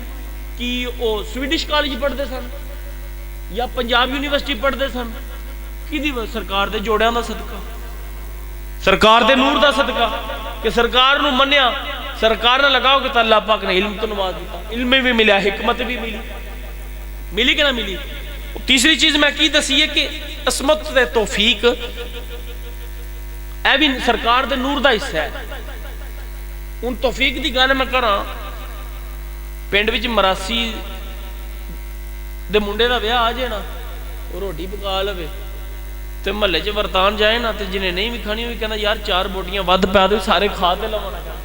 کہ او سویڈش کالج پڑھدے سن یا پنجاب یونیورسٹی پڑھدے سن، کدی سرکار دے جوڑیاں دا صدقہ، سرکار دے نور دا صدقہ کہ سرکار نو منیا، سرکار نہ لگاؤ کہ اللہ پاک نے علم تو نواز دیتا، علم بھی ملا، حکمت بھی ملی کہ نہ ملی۔ تیسری چیز میں کی دسی ہے کہ عصمت تے توفیق اے بھی سرکار دے نور دا حصہ ہے۔ ان توفیق دی گل میں کراں، پنڈ وچ مراسی دے منڈے دا بیاہ آ جائے نا، وہ روٹی پکا لوے تے محلے چ ورتان جائے نا تے جنہیں نہیں بھی کھانی ہوئی کہنا یار 4 بوٹیاں ود پا دے، سارے کھا تے لوانا چاہتا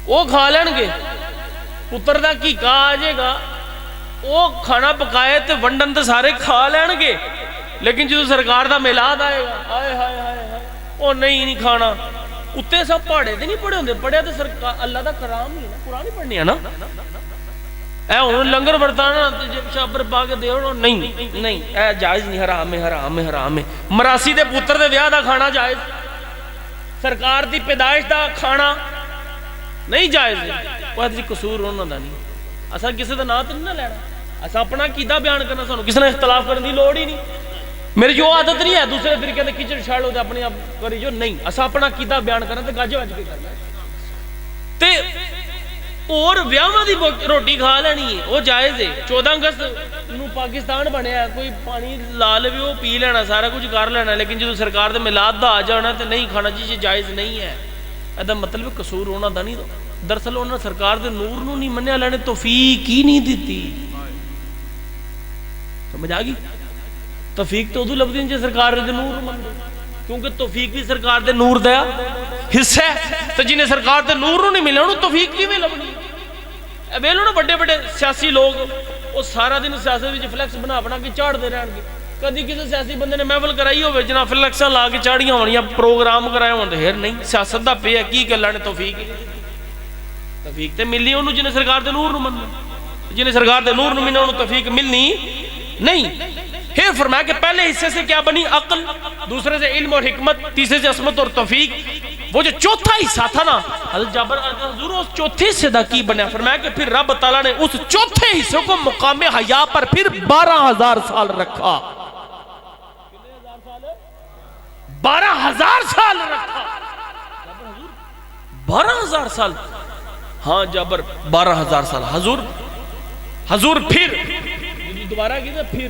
وہ کھا لین گے، پتر دا کی کہا آ جائے گا وہ کھانا پکائے تے ونڈن تے سارے کھا لین گے، لیکن جو سرکار دا میلاد آئے گا آئے ہائے ہائے ہائے وہ نہیں کھانا، اتے سب پڑھے تے نہیں پڑھے ہوندے، پڑھے تے سرکار اللہ دا کرام ہی نا، قرآن ہی پڑھنی ہے نا، اے ہن لنگر ورتانا تے جب شابر پا کے دیو نہیں اے جائز نہیں، حرام ہے حرام ہے حرام ہے۔ مراسی دے پتر دے بیاہ دا کھانا جائز، سرکار دی پیدائش دا کھانا نہیں جائز ہے، وہ جی قصور ہونا دا نہیں، اسا کسی دا نام تے نہیں لینا، اسا اپنا عقیدہ بیان کرنا، سانو کسی نے اختلاف کرنے دی لوڑ ہی نہیں، میری جو عادت نہیں ہے دوسرے طریقے دے کچڑ چھاڑ ہو تے اپنے آپ کری جو نہیں، اسا اپنا عقیدہ بیان کرنا تے گج وج کے کرنا تے اور بیاواں دی روٹی کھا لینی ہے وہ جائز ہے۔ 14 اگست نو پاکستان بنیا، کوئی پانی لا لے وہ پی لینا، سارا کچھ کر لینا، لیکن جدوں سرکار دے میلاد دا آ جانا تے نہیں کھانا جی جائز نہیں ہے، ادا مطلب قصور ہونا دا نہیں، دراصل انہوں نے سرکار دے نور نو نہیں منیا، اللہ نے توفیق ہی نہیں دیتی، سمجھ آ گئی؟ توفیق تو ادو لبدی جے سرکار دے نور من دے، کیونکہ توفیق بھی سرکار دے نور دیا حصہ ہے، تو جنہیں سرکار دے نور نو نہیں ملے انہوں توفیق کی میں لبنی۔ ویلو نا بڑے بڑے سیاسی لوگ وہ سارا دن سیاست وچ فلیکس بنا کے چاڑ دے رہن گے، کدی کسی سیاسی بندے نے محفل کرائی ہوئے جناب فلیکساں لا کے چاڑیاں ہونیاں، پروگرام کرائے ہون تے نہیں، سیاست دا پے ہے کی کہ اللہ نے توفیق توفیق تے ملنی انہوں جنہیں سرکار دے نور نو مننا، جنہیں سرکار دے نور نو مننا انہوں توفیق ملنی نہیں۔ پھر فرمایا کہ پہلے حصے سے کیا بنی؟ عقل، دوسرے سے علم اور حکمت، تیسرے سے عصمت اور توفیق، وہ جو چوتھا حصہ تھا نا حضرت جابر حضور اس چوتھے حصے دا کی بنیا؟ فرمایا کہ پھر رب تعالیٰ نے اس چوتھے حصے کو مقام حیا پر پھر 12,000 سال رکھا، 12,000 سال رکھا، 12,000 سال، ہاں جابر 12,000 سال حضور پھر دوبارہ کی تھا پھر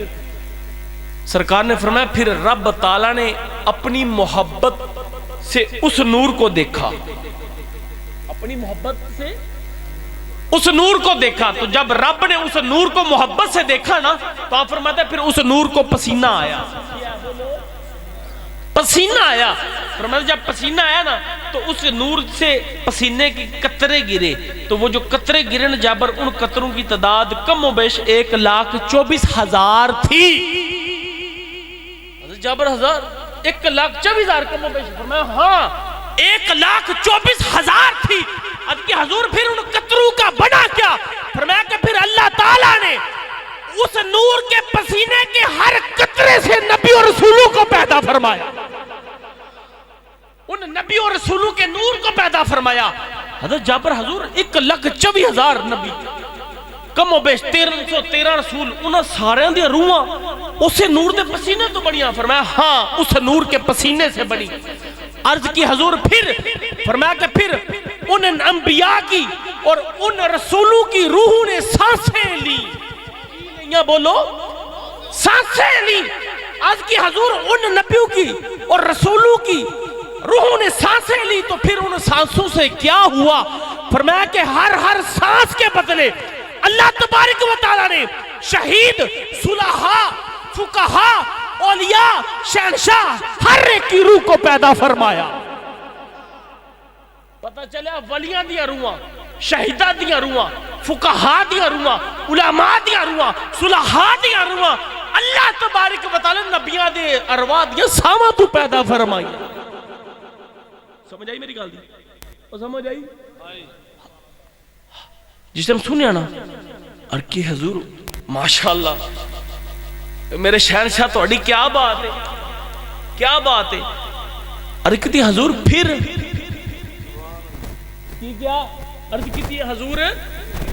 سرکار نے فرمایا پھر رب تعالیٰ نے اپنی محبت سے اس نور کو دیکھا، اپنی محبت سے اس نور کو دیکھا، تو جب رب نے اس نور کو محبت سے دیکھا نا تو آپ فرماتے ہیں پھر اس نور کو پسینہ آیا، پسینہ آیا، فرماتے جب پسینہ آیا نا تو اس نور سے پسینے کی قطرے گرے، تو وہ جو قطرے گرن جابر ان قطروں کی تعداد کم و بیش 1,24,000 تھی، جابر 1,24,000 کم و بیش، فرمایا ہاں 1,24,000 تھی، اب کہ حضور پھر ان قطروں کا بنا کیا؟ فرمایا کہ پھر اللہ تعالیٰ نے اس نور کے پسینے کے ہر قطرے سے نبی اور رسولوں کو پیدا فرمایا، ان نبی اور رسولوں کے نور کو پیدا فرمایا۔ حضرت جابر حضور 1,24,000 نبی کم و بیش 1313 رسول، انہاں سارے دیا روحاں اسے نور دے پسینے تو بنیاں؟ فرمایا ہاں اس نور کے پسینے سے بنی۔ عرض کی حضور پھر؟ فرمایا کہ پھر ان انبیاء کی اور ان رسولوں کی روحوں نے سانسیں لی، بولو سانسیں لی۔ عرض کی حضور ان نبیوں کی اور رسولوں کی روحوں نے سانسیں لی، تو پھر ان سانسوں سے کیا ہوا؟ فرمایا کہ ہر سانس کے بدلے اللہ تبارک و تعالیٰ نے شہید، صلحاء، فقہا، اولیاء، شہنشاہ، ہر ایک کی روح کو پیدا فرمایا. پتہ چلیا ولیاں دیاں روحاں، شہیداں دیاں روحاں، فقہا دیاں روحاں، علماء دیاں روحاں، صلحاء دیاں روحاں اللہ تبارک و تعالی نبیاں دے ارواح دیاں ساواں تو پیدا فرمائی. سمجھ آئی میری گل دی؟ او سمجھ آئی؟ جس ٹائم سنیا نا اور کہ حضور ماشاءاللہ میرے شہنشاہ تہاڈی کیا بات ہے، کیا بات ہے. اور کہتی حضور پھر کی کیا عرض کی حضور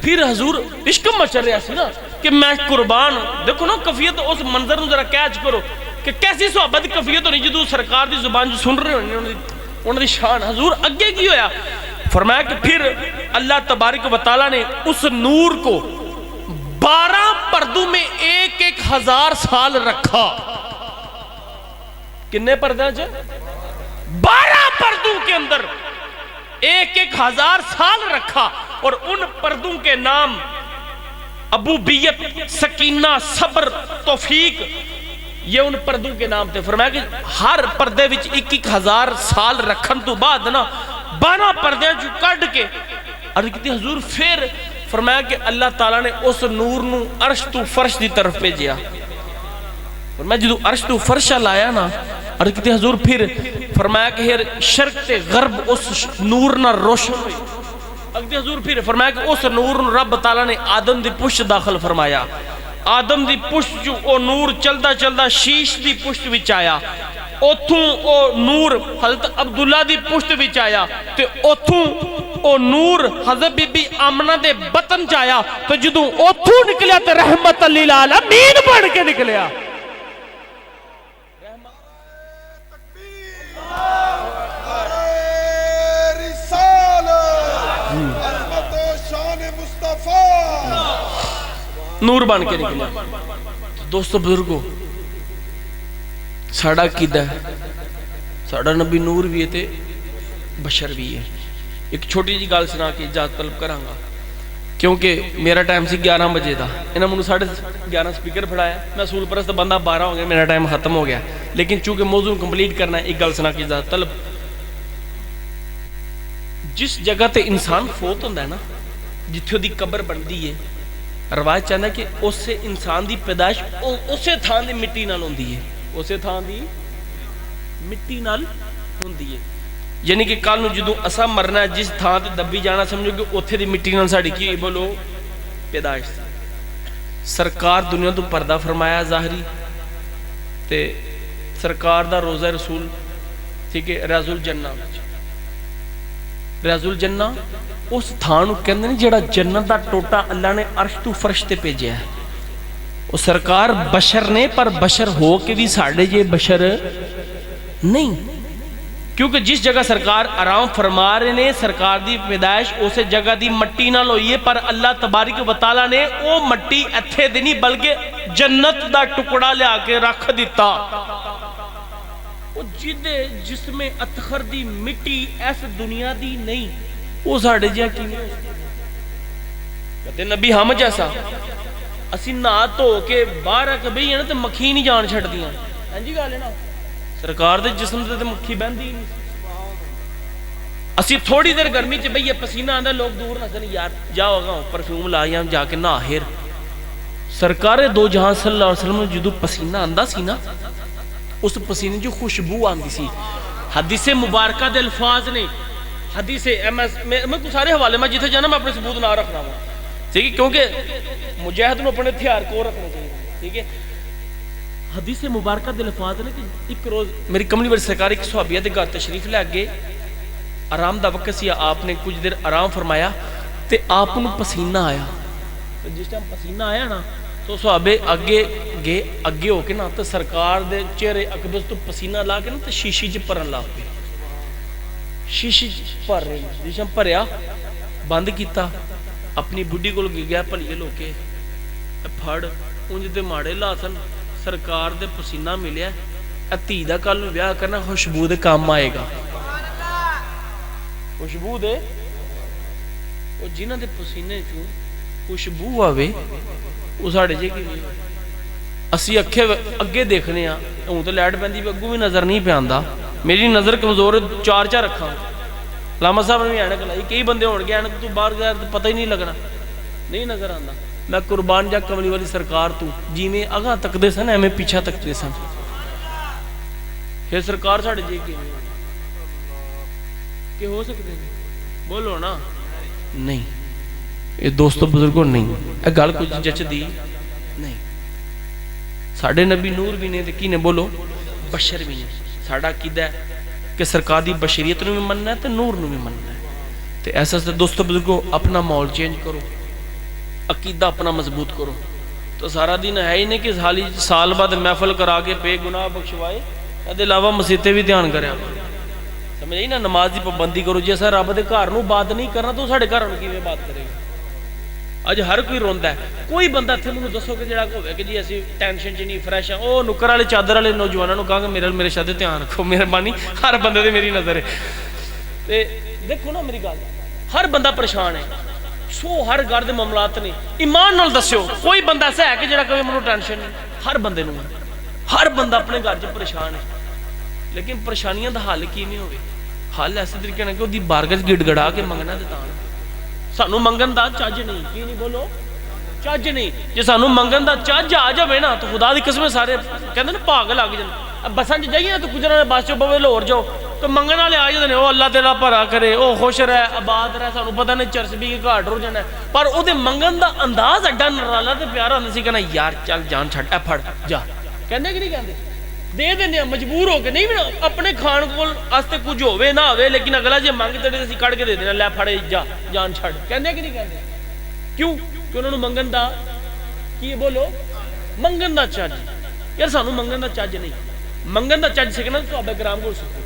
پھر حضور عشق مچل رہا سی نا کہ میں قربان. دیکھو نا کیفیت اس منظر ذرا کیچ کرو کہ کیسی صحابت کی کیفیت ہونی جدوں سرکار دی زبان جو سن رہے ہونے انہوں دی شان. حضور اگے کی ہویا؟ فرمایا کہ پھر اللہ تبارک و تعالیٰ نے اس نور کو 12 پردوں میں 1,000 سال رکھا. کنے پردہ جو 12 پردوں کے اندر 1,000 سال رکھا. اور ان پردوں کے نام ابوبیت، سکینہ، صبر، توفیق، یہ ان پردوں کے نام تھے. فرمایا کہ ہر پردے وچ 1,000 سال رکھن تو بعد نا 12 پردے جو کٹ کے عرض کی حضور پھر فرمایا کہ اللہ تعالیٰ نے اس نور نو عرش تو فرش دی طرف بھیجیا. فرمایا جدو عرش تو فرش لایا نا عرض کی حضور پھر فرمایا کہ شرق تے غرب اس نور نہ روشن ہوئی. اگدی حضور پھر فرمایا کہ اس نور رب تعالیٰ نے آدم دی پشت داخل فرمایا. آدم دی پشت جو او نور چلدا چلدا شیش دی پشت وچ آیا. اوتھوں او نور حضرت عبداللہ دی پشت وچ آیا تے اوتھوں او نور حضرت بی بی آمنہ دے بطن چایا. تو جدوں اوتھوں نکلیا تے رحمت للعالمین بن کے نکلیا. نور بن کے نکلیا. دوستو بزرگو ساڑا عقیدہ ہے ساڑا نبی نور بھی ہے تے بشر بھی ہے. ایک چھوٹی جی گال سنا کے اجازت طلب کراں گا کیونکہ میرا ٹائم سی 11 بجے دا. انہاں منو 11:30 سپیکر پڑھایا. میں اصول پرست بندہ 12 ہو گیا، میرا ٹائم ختم ہو گیا. لیکن چونکہ موضوع کمپلیٹ کرنا ہے ایک گال سنا کے اجازت طلب. جس جگہ تے انسان فوت ہوندہ ہے نا جتھے دی قبر بندی ہے روایت چاہتا ہے کہ اس سے انسان دی پیدائش اسے تھان دی مٹی نال ہوندی ہے. اسے تھان دی مٹی نال ہوندی ہے. یعنی کہ کل نو جدوں اسا مرنا ہے جس تھان تے دبی جانا سمجھو کہ اوتھے دی مٹی نال ساڈی کی بولو پیدائش. سرکار دنیا تو پردہ فرمایا ظاہری تے سرکار دا روزہ رسول ٹھیک ہے ریاض الجنہ. ریاض الجنہ اس تھانو کہندے نے جڑا جنت دا ٹوٹا اللہ نے عرش تو فرش تے بھیجیا ہے. وہ سرکار بشر نے پر بشر ہو کے بھی ساڑھے جے بشر نہیں. کیونکہ جس جگہ سرکار آرام فرما رہے نے سرکار دی پیدائش اسے جگہ دی مٹی نہ لوئیے پر اللہ تبارک و تعالیٰ نے او مٹی اتھے دینی بلکہ جنت دا ٹکڑا لے آکے رکھ دیتا. جدے جس میں اتخر دی مٹی ایس دنیا دی نہیں وہ ساڑھے جہاں کی نہیں. کہتے نبی ہم جیسا اسی نات ہو کے باہر آکے بھئی نا تے مکھی نہیں جان چھڑ دیاں. انجی گا لینا سرکار دے جسم تے مکھی بہندی نہیں. اسی تھوڑی دیر گرمی چے بھئی یہ پسینہ آندہ لوگ دور نہ سن یار جاؤ گا پرفیوم لائیاں جا کے ناہر. سرکار دو جہاں صلی اللہ علیہ وسلم جدو پسینہ آندہ سی نا اس پسینے جو خوشبو آندی سی. حدیث مبارکہ دے الفاظ نے حدیث میں کو سارے حوالے میں جیتے جانا میں اپنے ثبوت نہ رکھنا ہوں ٹھیک ہے کیونکہ مجاہد نے اپنے ہتھیار کو رکھنا چاہیے ٹھیک ہے. حدیث مبارکہ دے الفاظ نے کہ ایک روز میری کملی بڑی سرکار ایک صحابیہ دے گھر تشریف لے گئے. آرام دا وقت سی آپ نے کچھ دیر آرام فرمایا تے آپ نے پسینہ آیا. جس ٹائم پسینہ آیا نا تو صحابے اگے ہو کے نا تو سرکار دے چہرے اقدس تو پسینہ لا کے نا تو شیشی چ پرن لا پے. شیشی پر رہی جس ٹائم پریا بند کیتا اپنی بڈھی کو گیا پلیے لو کے پھڑ انج دے ماڑے لا سن سرکار دے پسینہ ملیا دھی دا کل نو ویاہ کرنا خوشبو دے کام آئے گا. خوشبو دے وہ جنہ دے پسینے چوں خوشبو آوے وہ ساڑھے جے کی اسی اگے دیکھنے ہاں، ہوں تو لائٹ پیندی پئی اگوں بھی نظر نہیں پہ آندا، میری نظر کمزور ہے، چار رکھاں علامہ صاحب نے بھی اینک لائی، کئی بندے ہون گے اینک تو باہر گیا تو پتہ ہی نہیں لگنا، نہیں نظر آندا۔ میں قربان جا کملی والی سرکار تو جیویں اگاں تکدے سن ایویں پیچھے تکدے سن، پھر سرکار ساڈے جی کہ ہو سکتے ہیں؟ بولو نا، نہیں۔ یہ دوستو بزرگوں نہیں، یہ گل کچھ جچ دی نہیں۔ ساڈے نبی نور بھی نے تے کی نے بولو بشر بھی نے۔ ساڈا عقیدہ ہے کہ سرکار دی بشریت نو بھی مننا ہے تے نور نو بھی مننا ہے۔ تے ایسا سے دوستو بزرگوں اپنا ماحول چینج کرو، عقیدہ اپنا مضبوط کرو۔ تو سارا دن ہے ہی نہیں کہ سال بعد محفل کرا کے بے گناہ بخشوائے، ادھے علاوہ مسیطے بھی دھیان کریا سمجھ نا، نماز دی پابندی کرو۔ جی ایسا رب دے گھر نو بات نہیں کرنا تو ساڈے گھر نو کیویں بات کرے گا؟ اج ہر کوئی روندا ہے، کوئی بندہ اتنے مجھے دسو کہ جڑا ہوئے کہ جی اسی ٹینشن چ نہیں، فریش ہیں، وہ نکر والے چادر والے نوجوانوں کو کہاں کہ میرے شاید دھیان رکھو، مہربانی، ہر بندے تے میری نظر ہے۔ تے دیکھو نا میری گل، ہر بندہ پریشان ہے، سو ہر گھر دے معاملات نے، ایمان نال دسیو کوئی بندہ ایسا ہے کہ جڑا کبھی منو ٹینشن نہیں؟ ہر بندے نو، ہر بندہ اپنے گھر چ پریشان ہے، لیکن پریشانیاں دا حل کی نہیں ہوئے؟ حل ایسے طریقے نال کہ وہ بارگاہ گڑ گڑا کے منگنا تے تاں سانو منگن دا چج نہیں، کی نہیں بولو چج نہیں۔ جی سانو منگن دا چج آ جائے نا تو خدا دی قسم سارے کہندے نا بھاگ لگ جان۔ بساں چ جائیے نا تو گجراں بس چ بوے لاہور جاؤ تو منگن والے آ جاندے، او اللہ تیرا بھلا کرے، او خوش رہے، آباد رہے، سانو پتہ نہیں چرس بھی کہ گھاٹ رو جانا ہے، پر او دے منگن دا انداز اڈا نرالا تے پیارا ہوندا سی، کہنا یار چل جان چھڈ، اے پھڑ جا، کہندے کہ نہیں کہندے؟ دے دینے مجبور ہو کے، نہیں اپنے کھان کول واسطے کچھ ہوے نہ ہوے، لیکن اگلا جے منگ تے اسی کڈ کے دے دینا، لے پھڑے جا جان چھڈ، کہندے کہ نہیں کہندے؟ کیوں کہ انہوں نے منگن دا کی بولو منگن دا چج۔ یار سانو منگن دا چج نہیں، منگن دا چج سیکھنا تو صحابہ کرام کو سیکھو۔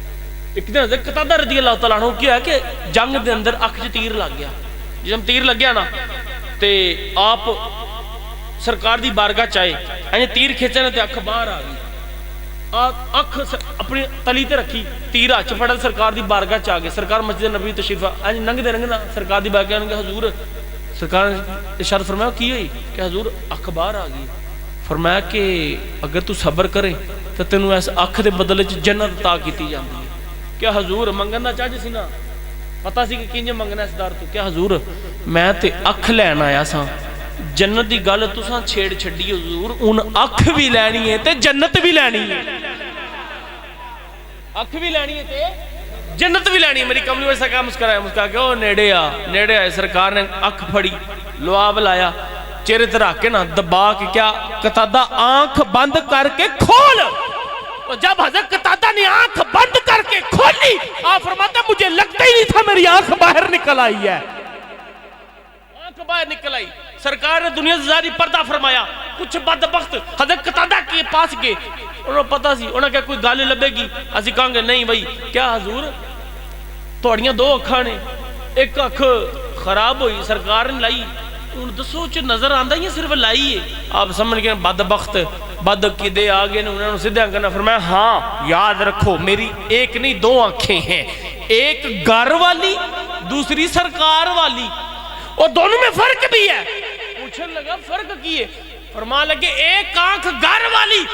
ایک دن حضرت قتادہ رضی اللہ تعالیٰ عنہ کیا ہے کہ جنگ دے اندر اکھ چ تیر لگ گیا، جب تیر لگ گیا نا تے آپ سرکار دی بارگاہ چائے یعنی تیر کھینچے نا تے اکھ باہر آ گئی، اکھ اپنی تلی تے رکھی، تیر ہاتھ پھڑا، سرکار دی بارگاہ چ آ گئے۔ سرکار مسجد نبوی تشریف ننگ دے رنگ نا سرکار دی بارگاہ نے حضور، سرکار نے ارشاد فرمایا کی ہوئی کہ حضور اکھ باہر آ گئی۔ فرمایا کہ اگر تو صبر کرے تو تینوں اس اکھ دے بدلے چ جنت عطا کیتی جاندی ہے۔ کیا حضور منگن دا چج سی نا، پتہ سی کہ کنج منگنا اس دار تو؟ کیا حضور میں تے اکھ لین آیا سا، جنت دی گل تساں چھیڑ چھڈی حضور، ان اکھ بھی لینی ہے تے جنت بھی لینی ہے، اکھ بھی لینی ہے تے جنت بھی لینی ہے۔ میری کملی ویسا کہا مسکرا کے او نیڑے آئے، سرکار نے اکھ پھڑی، لعاب لایا، چہرے تے رکھ کے نا دبا کے، کیا قتادہ آنکھ بند کر کے کھول۔ تو جب حضرت قتادہ نے آنکھ بند کر کے کھولی، آپ فرماتے مجھے لگتا ہی نہیں تھا میری آنکھ باہر نکل آئی ہے، آنکھ باہر نکل آئی۔ سرکار نے دنیا سے ظاہری پردہ فرمایا، کچھ بدبخت حضرت قتادہ کے پاس گئے، انہوں پتہ سی، انہوں نے کہا کوئی گل لبے گی، اسی کہیں گے نہیں بھائی، کیا حضور توڑیاں دو اکھاں نے، ایک اکھ خراب ہوئی، سرکار نے لائی، ان دسو چ نظر آندا ہی صرف لائی ہے۔ آپ سمجھ گئے بدبخت بد عقیدے آ گئے، انہوں نے سیدھا کرنا فرمایا ہاں یاد رکھو میری ایک نہیں دو آنکھیں ہیں، ایک گھر والی دوسری سرکار والی، اور دونوں میں فرق بھی ہے۔ پوچھنے لگا فرق کی ہے؟ فرما لگے ایک آنکھ گھر والی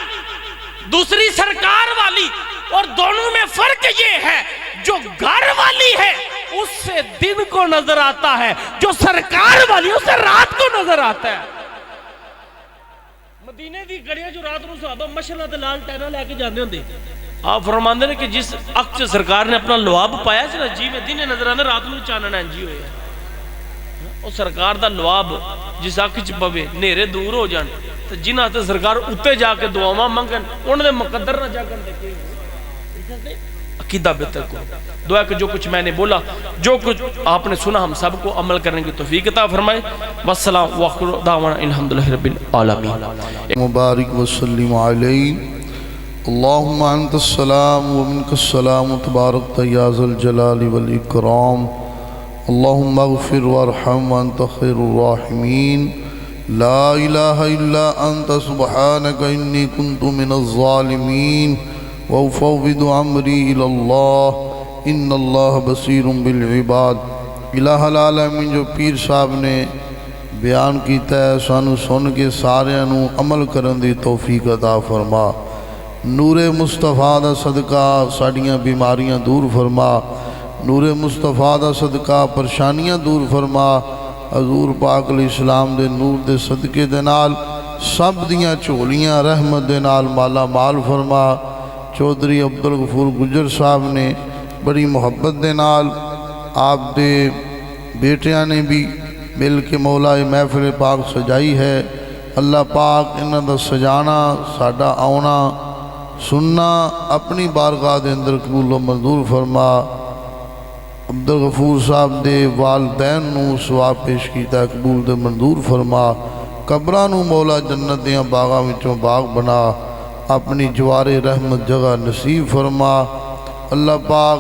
دوسری سرکار والی، اور دونوں میں فرق یہ ہے جو گھر والی ہے اس سے دن کو نظر آتا ہے، جو سرکار والی اس سے رات کو نظر آتا ہے۔ مدینے دی گڑیاں جو رات نو صحابہ مشعل تے لال ٹینا لے کے جاندے ہوندے، آپ فرماندے نے کہ جس اکھ چ سرکار نے اپنا لعاب پایا سی نا جی میں دن نظر آندا، رات نو چاننا جی ہویا، او سرکار دا لعاب جس اکھ چ پوے نیرے دور ہو جان تے جنہاں تے سرکار اوتے جا کے دعاواں منگن انہاں دے مقدر نہ جا کر دیکھے۔ عقیدہ بہتر کو دعا کہ جو کچھ میں نے بولا، جو کچھ آپ نے سنا، ہم سب کو عمل کرنے کی توفیق عطا فرمائے۔ والسلام وآخر دعوانا الحمدللہ رب العالمین۔ مبارک وسلم علیہ اللہم انت السلام ومنک السلام تبارک یا ذا الجلال والاکرام اللہم اغفر وارحم وانت خیر الراحمین لا الہ الا انت سبحانک انی کنت من الظالمین وَأُفَوِّضُ عَمْرِي إِلَى اللَّهِ إِنَّ اللَّهَ بَصِيرٌ بِالْعِبَادِ۔ الہ العالمین جو پیر صاحب نے بیان کیتا ہے سانو سن کے ساریاں نو عمل کرن دی توفیق عطا فرما۔ نور مصطفیٰ دا صدقہ ساڑیاں بیماریاں دور فرما، نور مصطفیٰ دا صدقہ پریشانیاں دور فرما۔ حضور پاک علیہ السلام دے نور دے صدقے دے نال سب دیاں چولیاں رحمت دے نال مالا مال فرما۔ چودھری عبدالغفور گجر صاحب نے بڑی محبت دے نال آپ دے بیٹیاں نے بھی مل کے مولا محفل پاک سجائی ہے۔ اللہ پاک انہاں دا سجانا ساڈا آونا سننا اپنی بارگاہ دے اندر قبول و منظور فرما۔ عبدالغفور صاحب دے والدین نو ثواب پیش کیتا قبول دے منظور فرما۔ قبراں نو مولا جنت دیاں باغاں وچوں باغ بنا، اپنی جوار رحمت جگہ نصیب فرما۔ اللہ پاک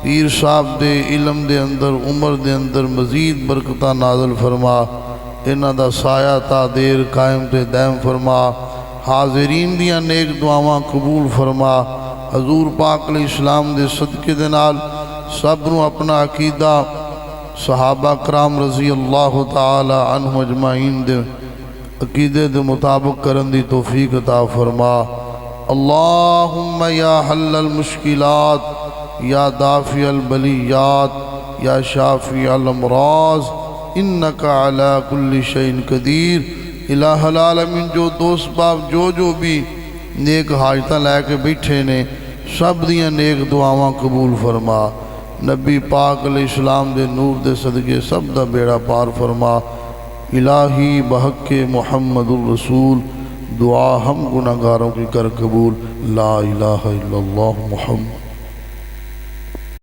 پیر صاحب دے علم دے اندر عمر دے اندر مزید برکتہ نازل فرما، انہاں دا سایہ تا دیر قائم تے دائم فرما۔ حاضرین دیاں نیک دعاواں قبول فرما۔ حضور پاک علیہ السلام دے صدقے دے نال سب نو اپنا عقیدہ صحابہ کرام رضی اللہ تعالی عنہ اجمعین دے عقیدے دے مطابق کرن دی توفیق عطا فرما۔ اللہم یا حل المشکلات، یا دافع البلیات، یا شافی الامراض، انکا علی کل شیء قدیر۔ الہ العالمین جو دوست باپ جو بھی نیک حاجتاں لے کے بیٹھے نے سب دیاں نیک دعاواں قبول فرما۔ نبی پاک علیہ السلام دے نور دے صدقے سب دا بیڑا پار فرما۔ الہی بحق محمد الرسول دعا ہم گناہگاروں کی کر قبول۔ لا الہ الا اللہ محمد